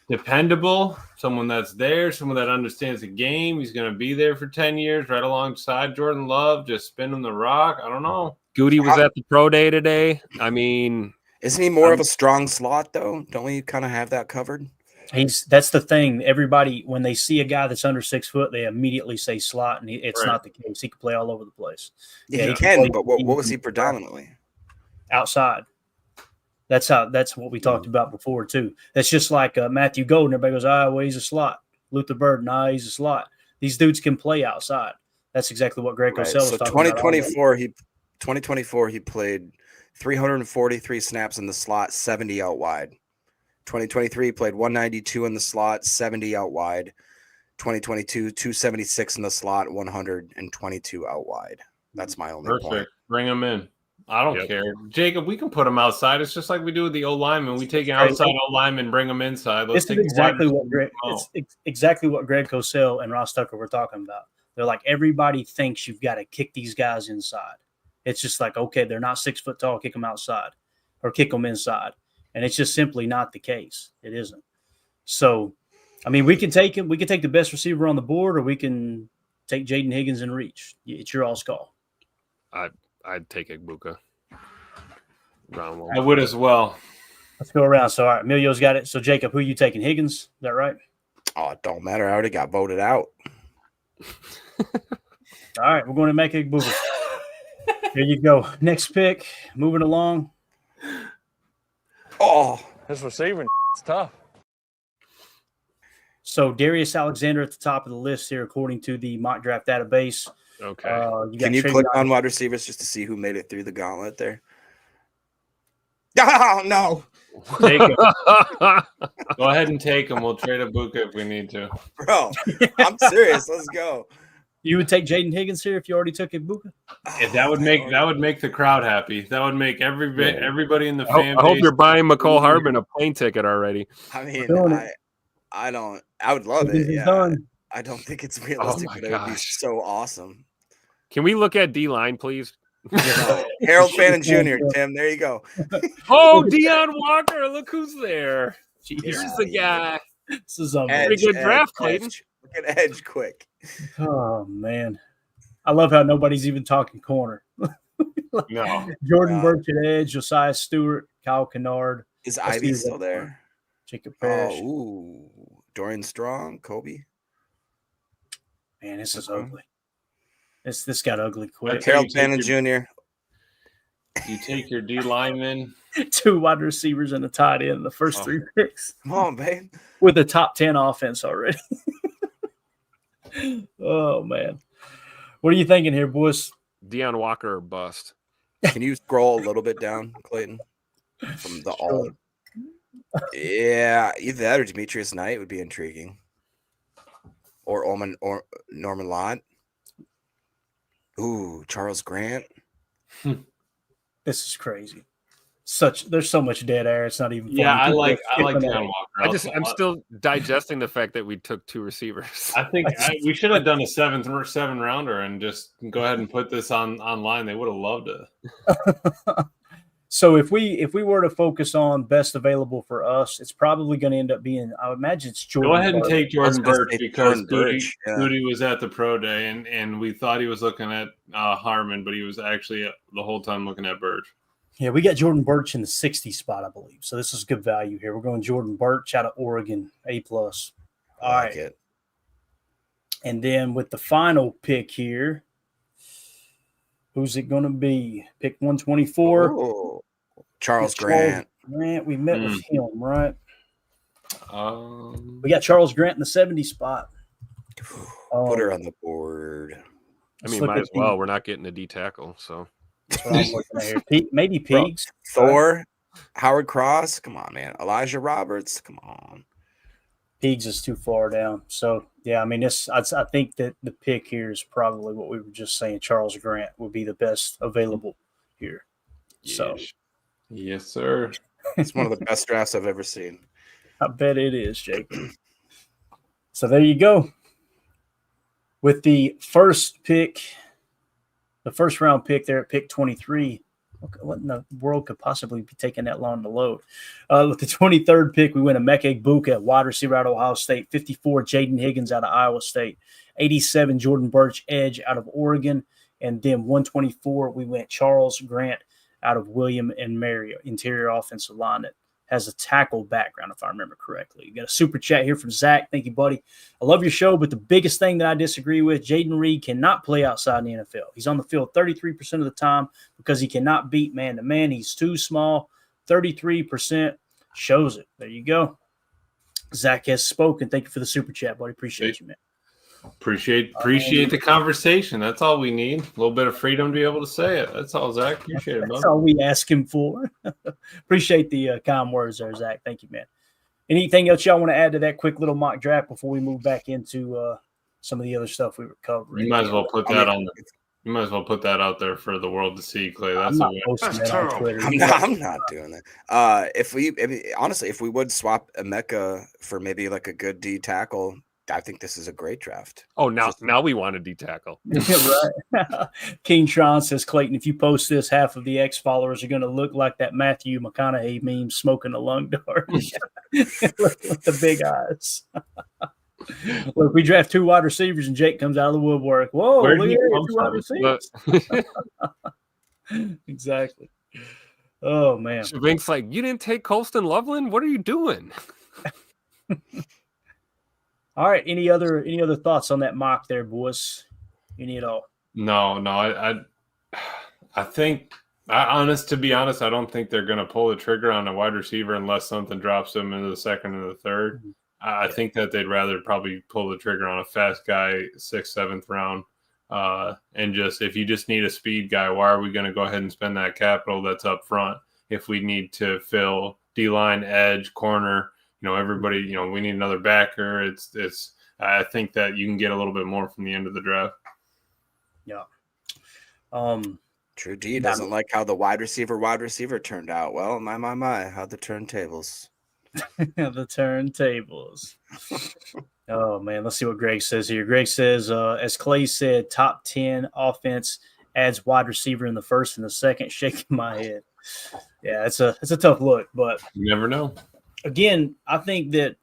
dependable, someone that's there, someone that understands the game. He's going to be there for 10 years, right alongside Jordan Love, just spinning the rock. I don't know. Goody was at the pro day today. I mean, isn't he more of a strong slot though? Don't we kind of have that covered? That's the thing. Everybody, when they see a guy that's under 6 foot, they immediately say slot, and it's not the case. He can play all over the place. Yeah, he can. But what was he predominantly? Outside. That's what we talked about before too. That's just like Matthew Golden. Everybody goes, well, he's a slot. Luther Burden, he's a slot. These dudes can play outside. That's exactly what Greg Cosell was talking about. 2024, he played 343 snaps in the slot, 70 out wide. 2023, he played 192 in the slot, 70 out wide. 2022, 276 in the slot, 122 out wide. That's my only point. Bring him in. I don't care. Jacob, we can put him outside. It's just like we do with the O-lineman. We take an outside O-lineman, bring him inside. This is exactly what Greg Cosell and Ross Tucker were talking about. They're like, everybody thinks you've got to kick these guys inside. It's just like, okay, they're not 6 foot tall, kick them outside or kick them inside. And it's just simply not the case. It isn't. So, I mean, we can take him. We can take the best receiver on the board, or we can take Jaden Higgins and reach. It's your all's call. I'd take Egbuka. I would as well. Let's go around. So, all right, Emilio's got it. So, Jacob, who you taking? Higgins? Is that right? Oh, it don't matter. I already got voted out. All right, we're going to make Egbuka. There you go. Next pick. Moving along. Oh, His receiving is tough. So, Darius Alexander at the top of the list here, according to the mock draft database. Okay. can you click on wide receivers just to see who made it through the gauntlet there? Oh, no. Take him. Go ahead and take him. We'll trade Egbuka if we need to. Bro, I'm serious. Let's go. You would take Jaden Higgins here if you already took Egbuka? If that would make the crowd happy. That would make everybody in the fan I hope base. you're buying McCall Hardman a plane ticket already. I mean, Doing I don't. I would love Higgins it. is Yeah. done. I don't think it's realistic, my but it would be gosh. so awesome. Can we look at D-line, please? Harold Fannin Jr., Tim. There you go. Oh, Deion Walker. Look who's there. Jeez. Here's the guy. This is Pretty good draft, Clayton. Look at Edge quick. Oh, man. I love how nobody's even talking corner. No. Jordan Birch at edge, Josiah Stewart, Kyle Kennard. Is Ivy still there? Jacob Parrish. Oh, ooh. Dorian Strong, Kobe. Man, this is ugly. This got ugly quick. Harold Fannin Jr. You take your D lineman. 2 wide receivers and a tight end in the first 3 picks Come on, babe. with a top 10 offense already. Oh, man. What are you thinking here, boys? Deion Walker or bust. Can you scroll a little bit down, Clayton? From the all. Yeah, either that or Demetrius Knight would be intriguing. Or Norman Lott. Ooh, Charles Grant. This is crazy. There's so much dead air. It's not even funny. Yeah, I People like are skipping Deion that. Walker. I'm still digesting the fact that we took 2 receivers. I think we should have done a 7 rounder and just go ahead and put this online. They would have loved it. So if we were to focus on best available for us, it's probably going to end up being, I would imagine it's Jordan. Go ahead and Birch. take Jordan Birch because yeah. Goody was at the pro day and we thought he was looking at Harmon, but he was actually the whole time looking at Birch. Yeah, we got Jordan Birch in the 60 spot, I believe. So this is good value here. We're going Jordan Birch out of Oregon, A+. All right. It. And then with the final pick here, who's it going to be? Pick 124. Ooh, Charles Grant. Grant, we met with him, right? Um, We got Charles Grant in the 70 spot. Put her on the board. I mean, look might at as well. We're not getting a D tackle, so. That's what I'm looking at here. Maybe Pigs. Thor, Howard Cross. Come on, man. Elijah Roberts. Come on. Pigs is too far down. So, yeah, I mean, I think that the pick here is probably what we were just saying. Charles Grant would be the best available here. So, yes, sir. It's one of the best drafts I've ever seen. I bet it is, Jake. So, there you go. With the first pick, the first round pick there at pick 23. What in the world could possibly be taking that long to load? With the 23rd pick, we went to Egbuka, wide receiver out of Ohio State. 54, Jaden Higgins out of Iowa State. 87, Jordan Birch, edge out of Oregon. And then 124, we went Charles Grant out of William and Mary, interior offensive line that has a tackle background, if I remember correctly. You got a super chat here from Zach. Thank you, buddy. I love your show, but the biggest thing that I disagree with, Jayden Reed cannot play outside the NFL. He's on the field 33% of the time because he cannot beat man-to-man. He's too small. 33% shows it. There you go. Zach has spoken. Thank you for the super chat, buddy. Appreciate you, man. Appreciate the conversation. That's all we need. A little bit of freedom to be able to say it. That's all, Zach. Appreciate it, That's bud. all we ask him for. Appreciate the kind words there, Zach. Thank you, man. Anything else y'all want to add to that quick little mock draft before we move back into some of the other stuff we were covering? You might as well put that You might as well put that out there for the world to see, Clay. That's I'm not posting that on Twitter. I'm not doing that. If we would swap Emeka for maybe like a good D tackle, I think this is a great draft. Oh, now we want a D tackle. Right. King Tron says, Clayton, if you post this, half of the X followers are going to look like that Matthew McConaughey meme smoking a lung dart with the big eyes. Look, we draft 2 wide receivers and Jake comes out of the woodwork. Whoa, look at 2 wide receivers. Exactly. Oh man. Shavink's like, you didn't take Colston Loveland? What are you doing? All right. Any other thoughts on that mock there, boys? Any at all? No, I think to be honest, I don't think they're going to pull the trigger on a wide receiver unless something drops them into the second and the third. I think that they'd rather probably pull the trigger on a fast guy, 6th, 7th round. And just if you just need a speed guy, why are we going to go ahead and spend that capital that's up front if we need to fill D-line, edge, corner, everybody, we need another backer. I think that you can get a little bit more from the end of the draft. Yeah. True D doesn't like how the wide receiver turned out. Well, my, how the turntables. The turntables. Oh man, let's see what Greg says here. Greg says, as Clay said, top 10 offense adds wide receiver in the first and the second. Shaking my head. Yeah, it's a tough look, but you never know. Again, I think that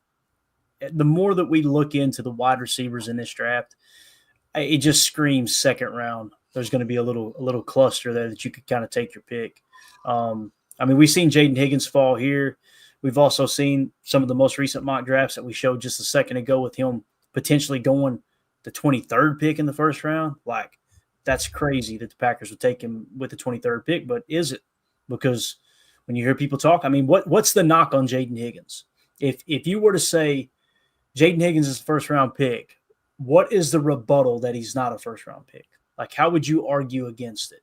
the more that we look into the wide receivers in this draft, it just screams second round. There's going to be a little cluster there that you could kind of take your pick. We've seen Jaden Higgins fall here. We've also seen some of the most recent mock drafts that we showed just a second ago with him potentially going the 23rd pick in the first round. Like, that's crazy that the Packers would take him with the 23rd pick, but is it? Because when you hear people talk, what's the knock on Jaden Higgins? If you were to say Jaden Higgins is the first round pick, what is the rebuttal that he's not a first round pick? Like, how would you argue against it?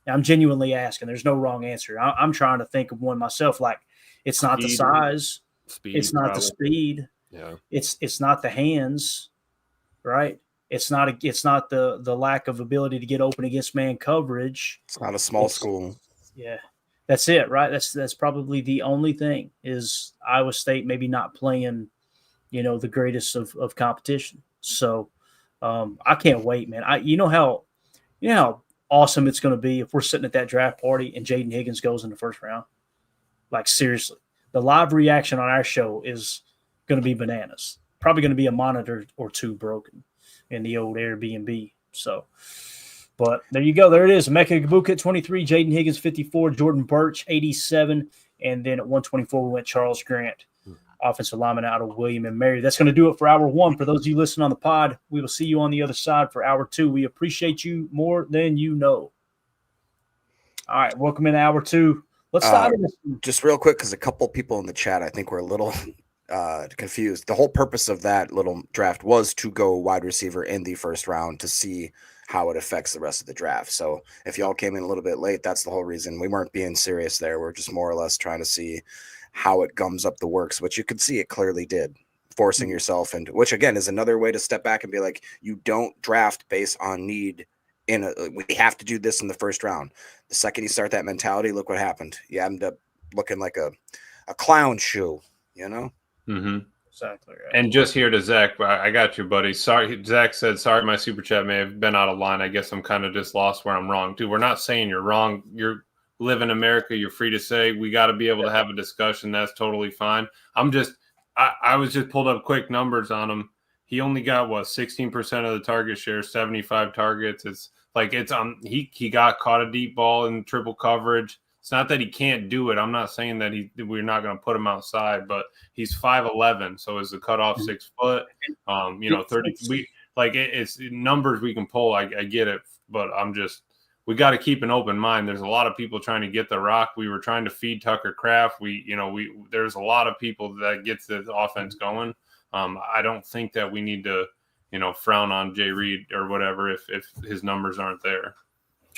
I'm genuinely asking. There's no wrong answer. I'm trying to think of one myself. Like, it's not the size. It's not the speed. Yeah. It's not the hands, right? It's not the lack of ability to get open against man coverage. It's not a small school. Yeah. That's it, right? That's probably the only thing is Iowa State maybe not playing, the greatest of competition. So I can't wait, man. You know how awesome it's going to be if we're sitting at that draft party and Jaden Higgins goes in the first round. Like, seriously, the live reaction on our show is going to be bananas. Probably going to be a monitor or two broken in the old Airbnb. So, but there you go. There it is. Emeka Egbuka at 23, Jaden Higgins 54, Jordan Birch 87, and then at 124 we went Charles Grant, offensive lineman out of William and Mary. That's going to do it for hour one. For those of you listening on the pod, we will see you on the other side for hour two. We appreciate you more than you know. All right, welcome in hour two. Let's start just real quick, because a couple people in the chat, I think, were a little confused. The whole purpose of that little draft was to go wide receiver in the first round to see how it affects the rest of the draft. So if y'all came in a little bit late, that's the whole reason. We weren't being serious there. We're just more or less trying to see how it gums up the works, which you could see it clearly did, forcing yourself into, which again is another way to step back and be like, you don't draft based on need. We have to do this in the first round. The second you start that mentality, look what happened. You end up looking like a clown shoe, Mm-hmm. Exactly right. And just here to Zach, I got you, buddy. Sorry, Zach said, sorry, my super chat may have been out of line. I guess I'm kind of just lost where I'm wrong. Dude, we're not saying you're wrong. You're live in America. You're free to say. We got to be able to have a discussion. That's totally fine. I was just pulled up quick numbers on him. He only got 16% of the target share, 75 targets. He got caught a deep ball in triple coverage. It's not that he can't do it. I'm not saying that we're not going to put him outside, but he's 5'11", so is the cutoff 6 foot. 30. It's numbers we can pull. I get it, but we got to keep an open mind. There's a lot of people trying to get the rock. We were trying to feed Tucker Kraft. There's a lot of people that gets the offense going. I don't think that we need to, frown on Jay Reed or whatever if his numbers aren't there.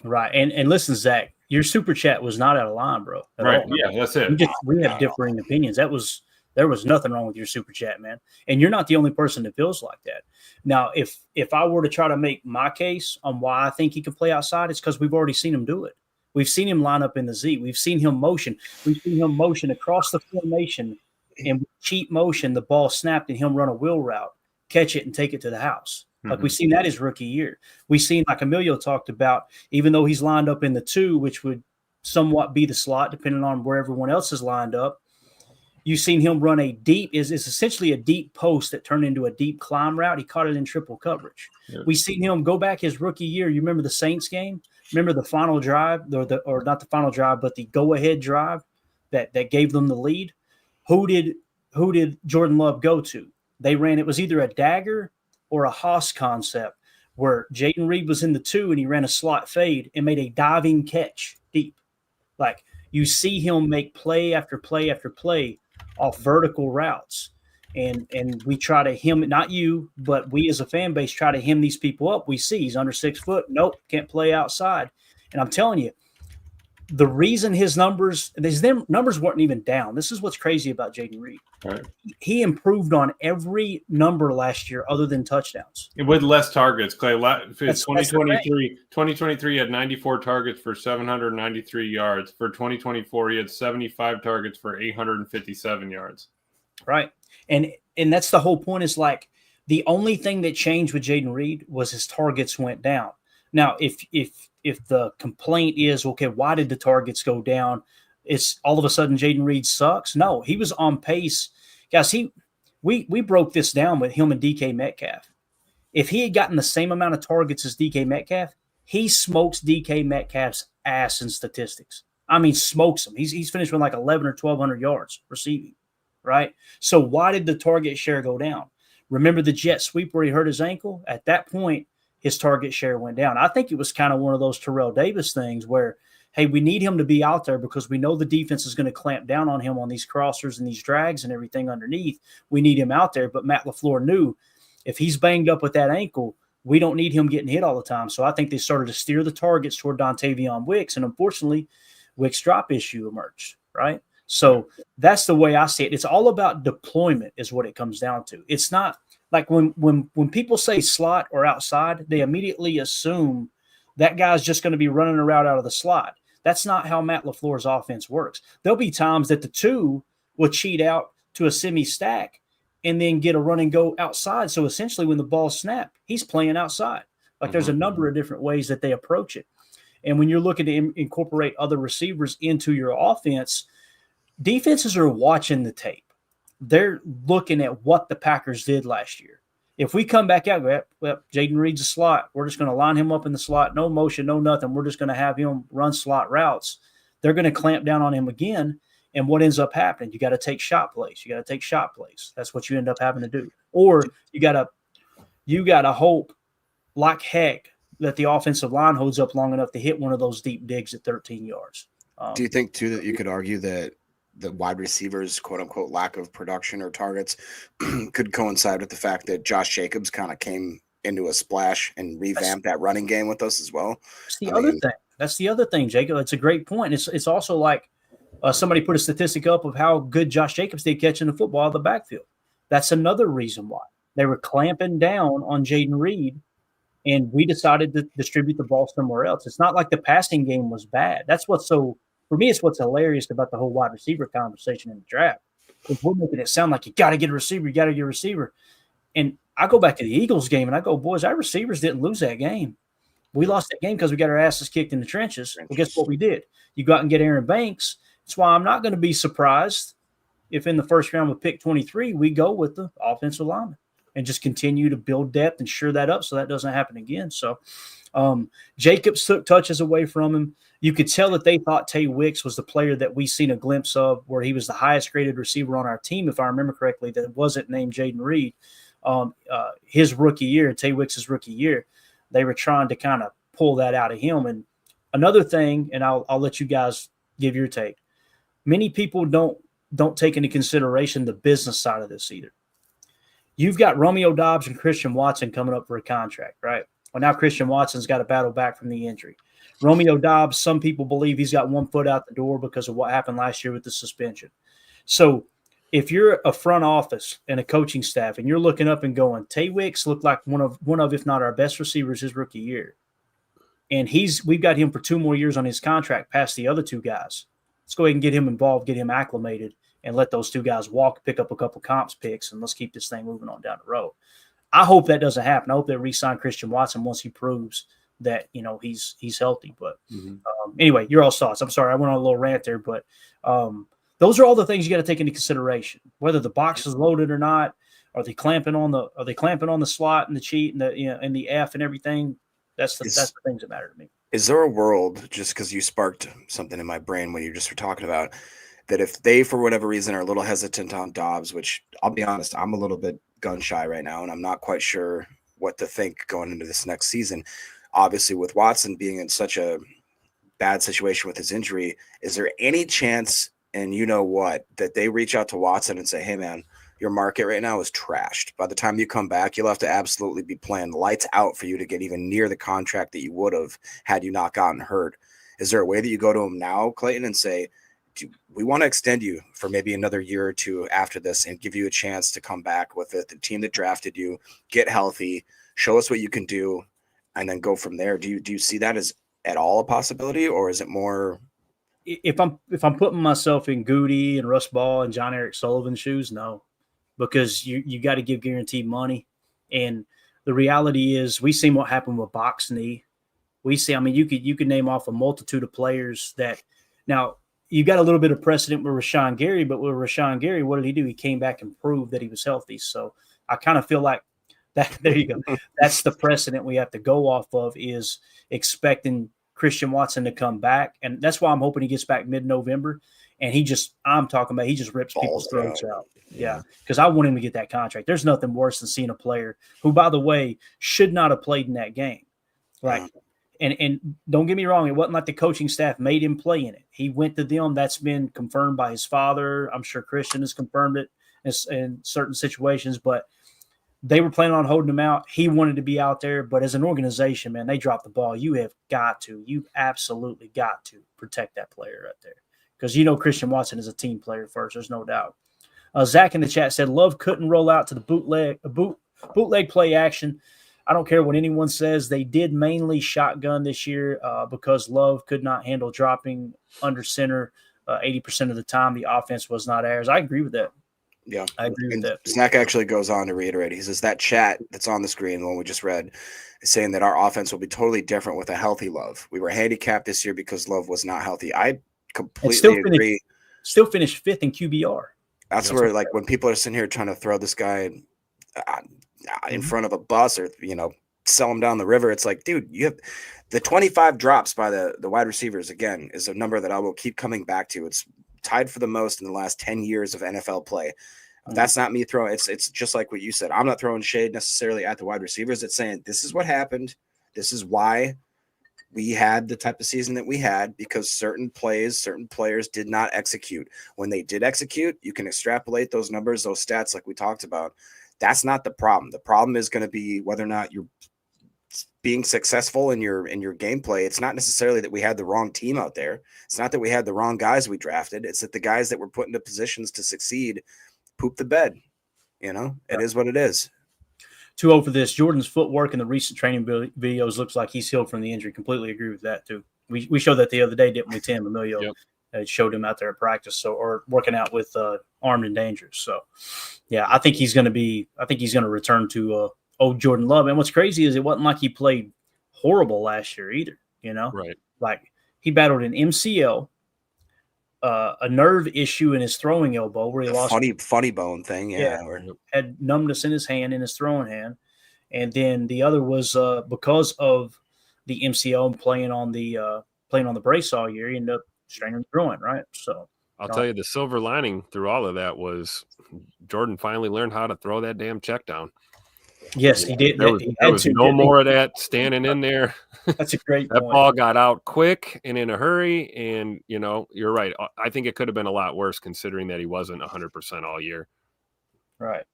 Right. And listen, Zach, your super chat was not out of line, bro. Right. Yeah, that's it. We have differing opinions. There was nothing wrong with your super chat, man. And you're not the only person that feels like that. Now, if I were to try to make my case on why I think he can play outside, it's because we've already seen him do it. We've seen him line up in the Z. We've seen him motion. We've seen him motion across the formation, and with cheap motion, the ball snapped and him run a wheel route, catch it, and take it to the house. Like we've seen that his rookie year. We've seen, like Emilio talked about, even though he's lined up in the 2, which would somewhat be the slot, depending on where everyone else is lined up. You've seen him run a deep, is essentially a deep post that turned into a deep climb route. He caught it in triple coverage. Yeah. We've seen him go back his rookie year. You remember the Saints game remember the final drive, or not the final drive, but the go-ahead drive that gave them the lead? Who did Jordan Love go to? They ran, it was either a dagger or a Haas concept where Jayden Reed was in the 2 and he ran a slot fade and made a diving catch deep. Like, you see him make play after play after play off vertical routes. And we try to hem, not you, but we as a fan base try to hem these people up. We see he's under 6 foot. Nope, can't play outside. And I'm telling you, the reason his numbers weren't even down. This is what's crazy about Jayden Reed. Right. He improved on every number last year other than touchdowns. With less targets, Clay. That's 2023 had 94 targets for 793 yards. For 2024, he had 75 targets for 857 yards. Right. And that's the whole point, is like the only thing that changed with Jayden Reed was his targets went down. Now, if the complaint is, okay, why did the targets go down? It's all of a sudden Jayden Reed sucks. No, he was on pace. Guys, we broke this down with him and DK Metcalf. If he had gotten the same amount of targets as DK Metcalf, he smokes DK Metcalf's ass in statistics. I mean, smokes him. He's finished with like 11 or 1,200 yards receiving, right? So why did the target share go down? Remember the jet sweep where he hurt his ankle? At that point, his target share went down. I think it was kind of one of those Terrell Davis things where, hey, we need him to be out there because we know the defense is going to clamp down on him on these crossers and these drags and everything underneath. We need him out there. But Matt LaFleur knew if he's banged up with that ankle, we don't need him getting hit all the time. So I think they started to steer the targets toward Dontavion Wicks. And unfortunately, Wicks' drop issue emerged, right? So that's the way I see it. It's all about deployment is what it comes down to. It's not like when people say slot or outside, they immediately assume that guy's just going to be running a route out of the slot. That's not how Matt LaFleur's offense works. There'll be times that the 2 will cheat out to a semi-stack and then get a run and go outside. So essentially when the ball snapped, he's playing outside. Like there's a number of different ways that they approach it. And when you're looking to incorporate other receivers into your offense, defenses are watching the tape. They're looking at what the Packers did last year. If we come back out, well, Jayden Reed's a slot. We're just going to line him up in the slot, no motion, no nothing. We're just going to have him run slot routes. They're going to clamp down on him again. And what ends up happening? You got to take shot plays. That's what you end up having to do. Or you got to hope like heck that the offensive line holds up long enough to hit one of those deep digs at 13 yards. Do you think, too, that you could argue that the wide receivers, quote unquote, lack of production or targets could coincide with the fact that Josh Jacobs kind of came into a splash and revamped that running game with us as well? That's the other thing, Jacob. It's a great point. It's also like somebody put a statistic up of how good Josh Jacobs did catching the football out of the backfield. That's another reason why they were clamping down on Jayden Reed, and we decided to distribute the ball somewhere else. It's not like the passing game was bad. That's what's so. For me, it's what's hilarious about the whole wide receiver conversation in the draft. Because we're making it sound like you got to get a receiver, And I go back to the Eagles game, and I go, boys, our receivers didn't lose that game. We lost that game because we got our asses kicked in the trenches. Well, guess what we did? You go out and get Aaron Banks. That's why I'm not going to be surprised if in the first round with pick 23, we go with the offensive lineman and just continue to build depth and shore that up so that doesn't happen again. So Jacobs took touches away from him. You could tell that they thought Tay Wicks was the player that we seen a glimpse of, where he was the highest graded receiver on our team, if I remember correctly, that wasn't named Jayden Reed. His rookie year, Tay Wicks' rookie year, they were trying to kind of pull that out of him. And another thing, and I'll let you guys give your take. Many people don't take into consideration the business side of this either. You've got Romeo Doubs and Christian Watson coming up for a contract, right? Well, now Christian Watson's got to battle back from the injury. Romeo Doubs, some people believe he's got 1 foot out the door because of what happened last year with the suspension. So if you're a front office and a coaching staff and you're looking up and going, Tay Wicks looked like one of, if not our best receivers his rookie year. And we've got him for 2 more years on his contract past the other 2 guys. Let's go ahead and get him involved, get him acclimated, and let those 2 guys walk, pick up a couple comps picks, and let's keep this thing moving on down the road. I hope that doesn't happen. I hope they re-sign Christian Watson once he proves that, he's healthy. But anyway, your all thoughts. I'm sorry, I went on a little rant there, but those are all the things you got to take into consideration. Whether the box is loaded or not, are they clamping on the slot and the cheat and the and the F and everything? That's the things that matter to me. Is there a world, just because you sparked something in my brain when you just were talking about, that if they, for whatever reason, are a little hesitant on Dobbs, which I'll be honest, I'm a little bit gun shy right now, and I'm not quite sure what to think going into this next season. Obviously, with Watson being in such a bad situation with his injury, is there any chance, and you know what, that they reach out to Watson and say, hey, man, your market right now is trashed. By the time you come back, you'll have to absolutely be playing lights out for you to get even near the contract that you would have had you not gotten hurt. Is there a way that you go to him now, Clayton, and say, we want to extend you for maybe another year or two after this and give you a chance to come back with it, the team that drafted you, get healthy, show us what you can do, and then go from there? Do you see that as at all a possibility, or is it more? If I'm putting myself in Goody and Russ Ball and John Eric Sullivan's shoes, no, because you got to give guaranteed money. And the reality is, we seen what happened with Box knee. We see, I mean, you could name off a multitude of players that now you got a little bit of precedent with Rashawn Gary, but with Rashawn Gary, what did he do? He came back and proved that he was healthy. So I kind of feel like that. There you go. That's the precedent we have to go off of, is expecting Christian Watson to come back. And that's why I'm hoping he gets back mid-November. And he just rips people's throats out. Yeah. Because I want him to get that contract. There's nothing worse than seeing a player who, by the way, should not have played in that game. Like, and don't get me wrong, it wasn't like the coaching staff made him play in it. He went to them. That's been confirmed by his father. I'm sure Christian has confirmed it in certain situations, but they were planning on holding him out. He wanted to be out there, but as an organization, man, they dropped the ball. You've absolutely got to protect that player right there, because Christian Watson is a team player first. There's no doubt. Zach in the chat said Love couldn't roll out to the bootleg play action. I don't care what anyone says. They did mainly shotgun this year because Love could not handle dropping under center 80% of the time. The offense was not ours. I agree with that. Yeah, I agree with that. Zach actually goes on to reiterate. He says that chat that's on the screen, the one we just read, is saying that our offense will be totally different with a healthy Love. We were handicapped this year because Love was not healthy. I completely agree. Still finished 5th in QBR. That's where, like, when people are sitting here trying to throw this guy in front of a bus or, sell him down the river, it's like, dude, you have the 25 drops by the wide receivers, again, is a number that I will keep coming back to. It's tied for the most in the last 10 years of NFL play. That's not me throwing. It's just like what you said. I'm not throwing shade necessarily at the wide receivers. It's saying this is what happened. This is why we had the type of season that we had, because certain players did not execute. When they did execute, you can extrapolate those numbers, those stats, like we talked about. That's not the problem. The problem is going to be whether or not you're being successful in your gameplay. It's not necessarily that we had the wrong team out there. It's not that we had the wrong guys we drafted. It's that the guys that were put into positions to succeed poop the bed. It is what it is. 2-0 for this. Jordan's footwork in the recent training videos looks like he's healed from the injury. Completely agree with that too. We showed that the other day, didn't we, Tim? Emilio showed him out there at practice, or working out with Armed and Dangerous. So, yeah, I think he's going to return to old Jordan Love. And what's crazy is it wasn't like he played horrible last year either. Right? Like, he battled an MCL, a nerve issue in his throwing elbow where he lost funny bone thing. Had numbness in his throwing hand. And then the other was because of the MCL and playing on the brace all year, he ended up straining the groin, right? So I'll tell you, the silver lining through all of that was Jordan finally learned how to throw that damn check down. Yes, he did. There was no more of that standing in there. That's a great That point. ball got out quick and in a hurry. And, you're right. I think it could have been a lot worse considering that he wasn't 100% all year. Right.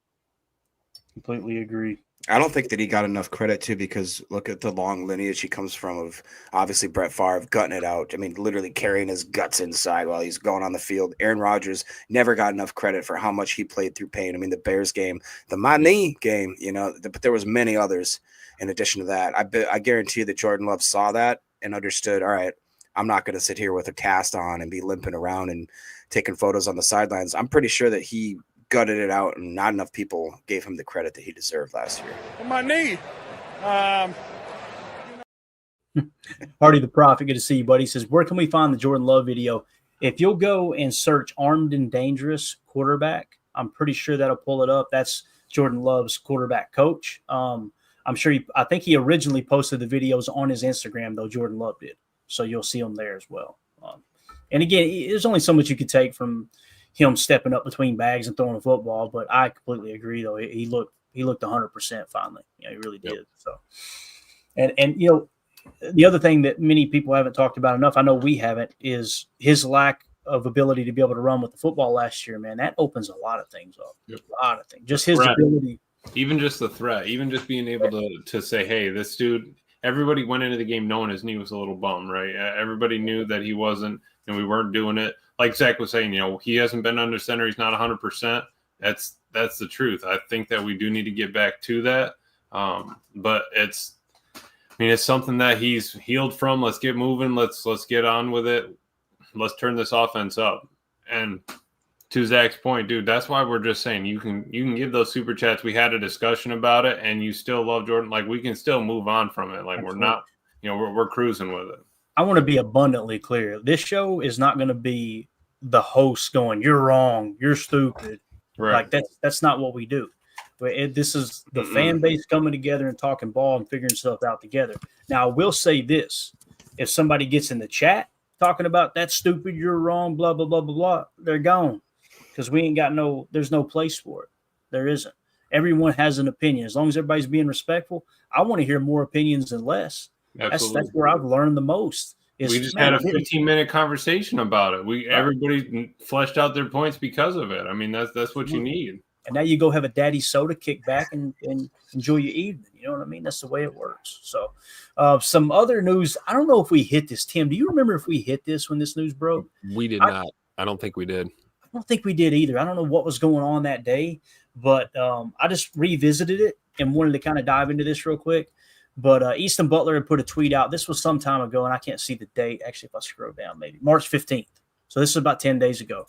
Completely agree. I don't think that he got enough credit too, because look at the long lineage he comes from, of obviously Brett Favre gutting it out. I mean, literally carrying his guts inside while he's going on the field. Aaron Rodgers never got enough credit for how much he played through pain. I mean, the Bears game, the Miami game, but there was many others in addition to that. I guarantee that Jordan Love saw that and understood, all right, I'm not going to sit here with a cast on and be limping around and taking photos on the sidelines. I'm pretty sure that he gutted it out, and not enough people gave him the credit that he deserved last year. My knee. Hardy the Prophet, good to see you, buddy. He says, where can we find the Jordan Love video? If you'll go and search Armed and Dangerous quarterback, I'm pretty sure that'll pull it up. That's Jordan Love's quarterback coach. I'm I'm sure I think he originally posted the videos on his Instagram, though. Jayden Love did. So you'll see him there as well. And again, there's only so much you could take from him stepping up between bags and throwing a football. But I completely agree, though. He looked 100% finally. He really did. Yep. So, and the other thing that many people haven't talked about enough, I know we haven't, is his lack of ability to be able to run with the football last year. Man, that opens a lot of things up. Yep. A lot of things. Just his ability. Even just the threat, even just being able to say, hey, this dude. Everybody went into the game knowing his knee was a little bum, right? Everybody knew that he wasn't, and we weren't doing it. Like Zach was saying, he hasn't been under center. He's not 100%. That's the truth. I think that we do need to get back to that. But it's something that he's healed from. Let's get moving. Let's get on with it. Let's turn this offense up. And to Zach's point, dude, that's why we're just saying you can give those super chats. We had a discussion about it, and you still love Jordan. Like, we can still move on from it. Like, Absolutely. We're not, we're cruising with it. I want to be abundantly clear. This show is not going to be the host going, "You're wrong, you're stupid." Right. Like that's not what we do. This is the fan base coming together and talking ball and figuring stuff out together. Now, I will say this: if somebody gets in the chat talking about "that's stupid, you're wrong," blah blah blah blah blah, they're gone. Because we ain't got there's no place for it. There isn't. Everyone has an opinion. As long as everybody's being respectful, I want to hear more opinions than less. That's where I've learned the most. We just had a 15-minute conversation about it. Everybody fleshed out their points because of it. I mean, that's what you need. And now you go have a daddy soda, kick back, and enjoy your evening. You know what I mean? That's the way it works. So some other news. I don't know if we hit this, Tim. Do you remember if we hit this when this news broke? We did not. I don't think we did. I don't think we did either. I don't know what was going on that day, but I just revisited it and wanted to kind of dive into this real quick. But Easton Butler had put a tweet out. This was some time ago, and I can't see the date. Actually, if I scroll down, maybe March 15th. So this is about 10 days ago.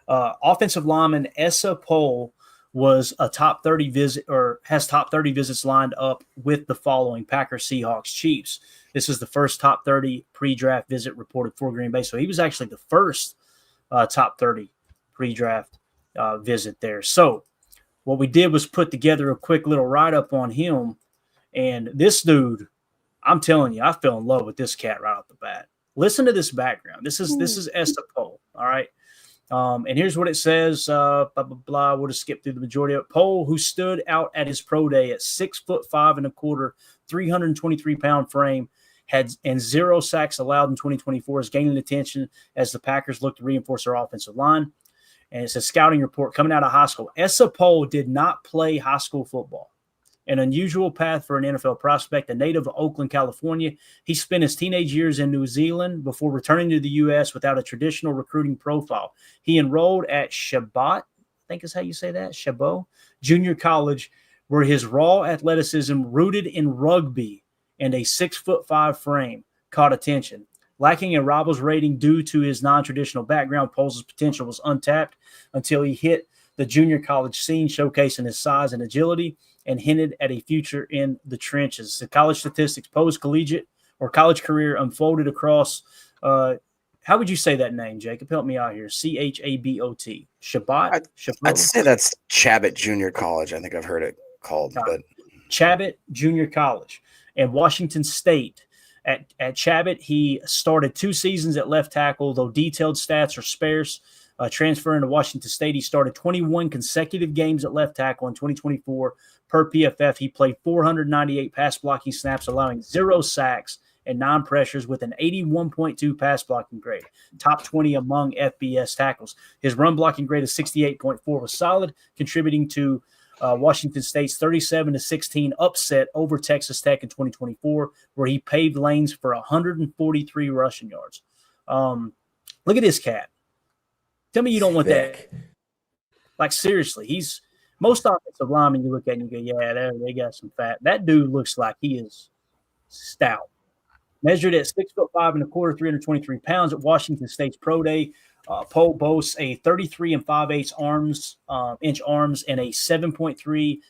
Offensive lineman Esa Pole was a top 30 visit, or has top 30 visits lined up with the following: Packers, Seahawks, Chiefs. This is the first top 30 pre-draft visit reported for Green Bay. So he was actually the first top 30 pre-draft visit there. So what we did was put together a quick little write-up on him. And this dude, I'm telling you, I fell in love with this cat right off the bat. Listen to this background. This is Esa Pole, all right? And here's what it says, blah, blah, blah. We'll just skip through the majority of it. Pole, who stood out at his pro day at 6'5" 1/4", 323-pound frame, and 0 sacks allowed in 2024, is gaining attention as the Packers look to reinforce their offensive line. And it's a scouting report coming out of high school. Esa Pole did not play high school football. An unusual path for an NFL prospect, a native of Oakland, California. He spent his teenage years in New Zealand before returning to the U.S. without a traditional recruiting profile. He enrolled at Chabot, I think is how you say that, Chabot Junior College, where his raw athleticism, rooted in rugby and a 6'5" frame, caught attention. Lacking a Rivals rating due to his non-traditional background, Poles' potential was untapped until he hit the junior college scene, showcasing his size and agility, and hinted at a future in the trenches. The college statistics, Poe's collegiate or college career unfolded across, how would you say that name, Jacob? Help me out here. Chabot. Chabot? I'd say that's Chabot Junior College. I think I've heard it called. But Chabot Junior College. And Washington State. At Chabot, he started 2 seasons at left tackle, though detailed stats are sparse. Transferring to Washington State, he started 21 consecutive games at left tackle in 2024. Per PFF, he played 498 pass blocking snaps, allowing 0 sacks and 9 pressures with an 81.2 pass blocking grade, top 20 among FBS tackles. His run blocking grade of 68.4 was solid, contributing to Washington State's 37-16 upset over Texas Tech in 2024, where he paved lanes for 143 rushing yards. Look at this cat. Tell me you don't want that. Like, seriously, he's most offensive linemen you look at and you go, yeah, they got some fat. That dude looks like he is stout. Measured at 6'5" 1/4", 323 pounds at Washington State's pro day. Pole boasts a 33 5/8 inch arms and a 7.30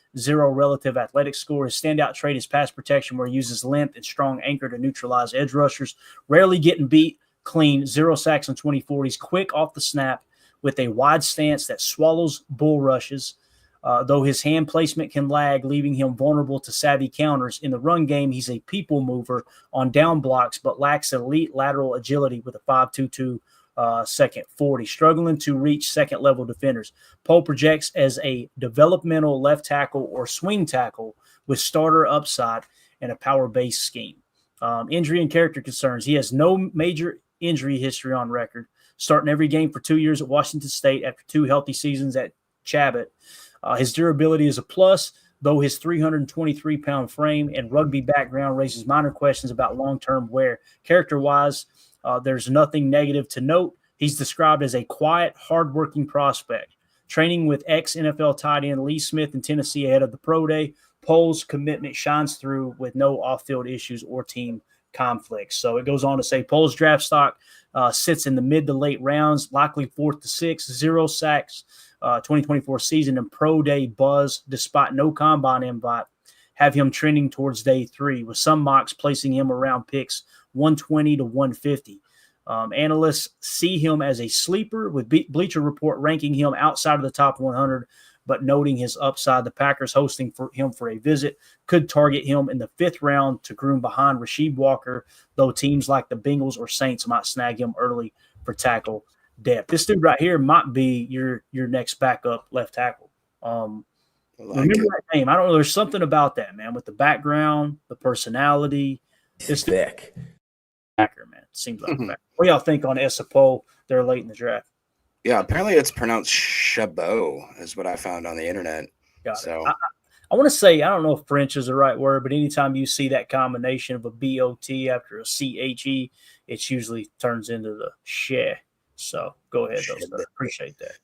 relative athletic score. His standout trait is pass protection, where he uses length and strong anchor to neutralize edge rushers. Rarely getting beat clean, 0 sacks in 2040s. Quick off the snap with a wide stance that swallows bull rushes. Though his hand placement can lag, leaving him vulnerable to savvy counters. In the run game, he's a people mover on down blocks, but lacks elite lateral agility with a 5.22 second 40, struggling to reach second-level defenders. Pole projects as a developmental left tackle or swing tackle with starter upside and a power-based scheme. Injury and character concerns. He has no major injury history on record, starting every game for 2 years at Washington State after 2 healthy seasons at Chabot. His durability is a plus, though his 323-pound frame and rugby background raises minor questions about long-term wear. Character-wise, there's nothing negative to note. He's described as a quiet, hardworking prospect. Training with ex-NFL tight end Lee Smith in Tennessee ahead of the pro day, Pole's commitment shines through with no off-field issues or team conflicts. So it goes on to say Pole's draft stock sits in the mid to late rounds, likely 4th to 6th, 0 sacks, 2024 season, and pro day buzz despite no combine invite have him trending towards day 3, with some mocks placing him around picks 120 to 150. Analysts see him as a sleeper, with Bleacher Report ranking him outside of the top 100, but noting his upside. The Packers hosting for him for a visit could target him in the 5th round to groom behind Rasheed Walker, though teams like the Bengals or Saints might snag him early for tackle depth. This dude right here might be your next backup left tackle. Remember that name. I don't know. There's something about that, man, with the background, the personality. This Thick. Packer, man. Seems like a What do y'all think on Esa Pole? They're late in the draft. Yeah, apparently it's pronounced Chabot, is what I found on the internet. So I want to say, I don't know if French is the right word, but anytime you see that combination of a B-O-T after a C-H-E, it usually turns into the she. So go ahead, though, sir. Appreciate that.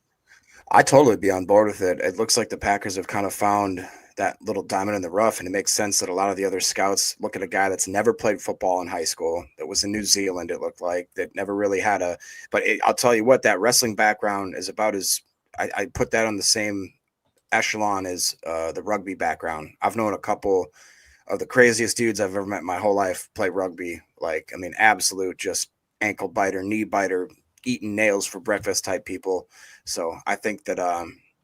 I totally be on board with it. It looks like the Packers have kind of found that little diamond in the rough, and it makes sense that a lot of the other scouts look at a guy that's never played football in high school, that was in New Zealand, it looked like, that never really had a – but I'll tell you what, that wrestling background is about as – I put that on the same echelon as the rugby background. I've known a couple of the craziest dudes I've ever met in my whole life play rugby. Like, I mean, absolute just ankle biter, knee biter, eating nails for breakfast type people. So I think that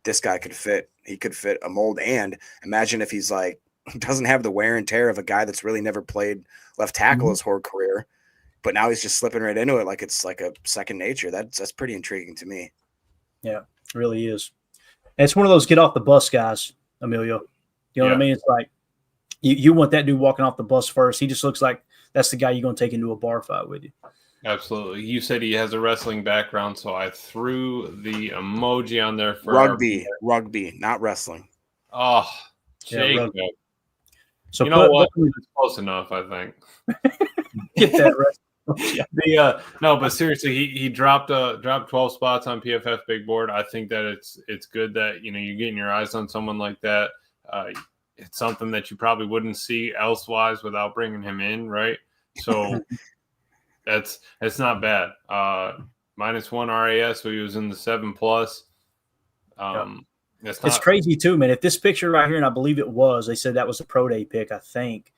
this guy could fit. He could fit a mold. And imagine if he's like, doesn't have the wear and tear of a guy that's really never played left tackle his whole career, but now he's just slipping right into it like it's like a second nature. That's pretty intriguing to me. Yeah, it really is. And it's one of those get off the bus guys, Emilio. You know what I mean? It's like you want that dude walking off the bus first. He just looks like that's the guy you're going to take into a bar fight with you. Absolutely. You said he has a wrestling background, so I threw the emoji on there for rugby, not wrestling. Oh, Jacob. Yeah, so you know what? It's close enough, I think. Get that right. No, but seriously, he dropped 12 spots on PFF Big Board. I think that it's good that you're getting your eyes on someone like that. It's something that you probably wouldn't see elsewise without bringing him in, right? So. That's not bad. -1 RAS, so he was in the 7+. It's crazy too, man. If this picture right here, and I believe it was, they said that was a pro day pick, I think.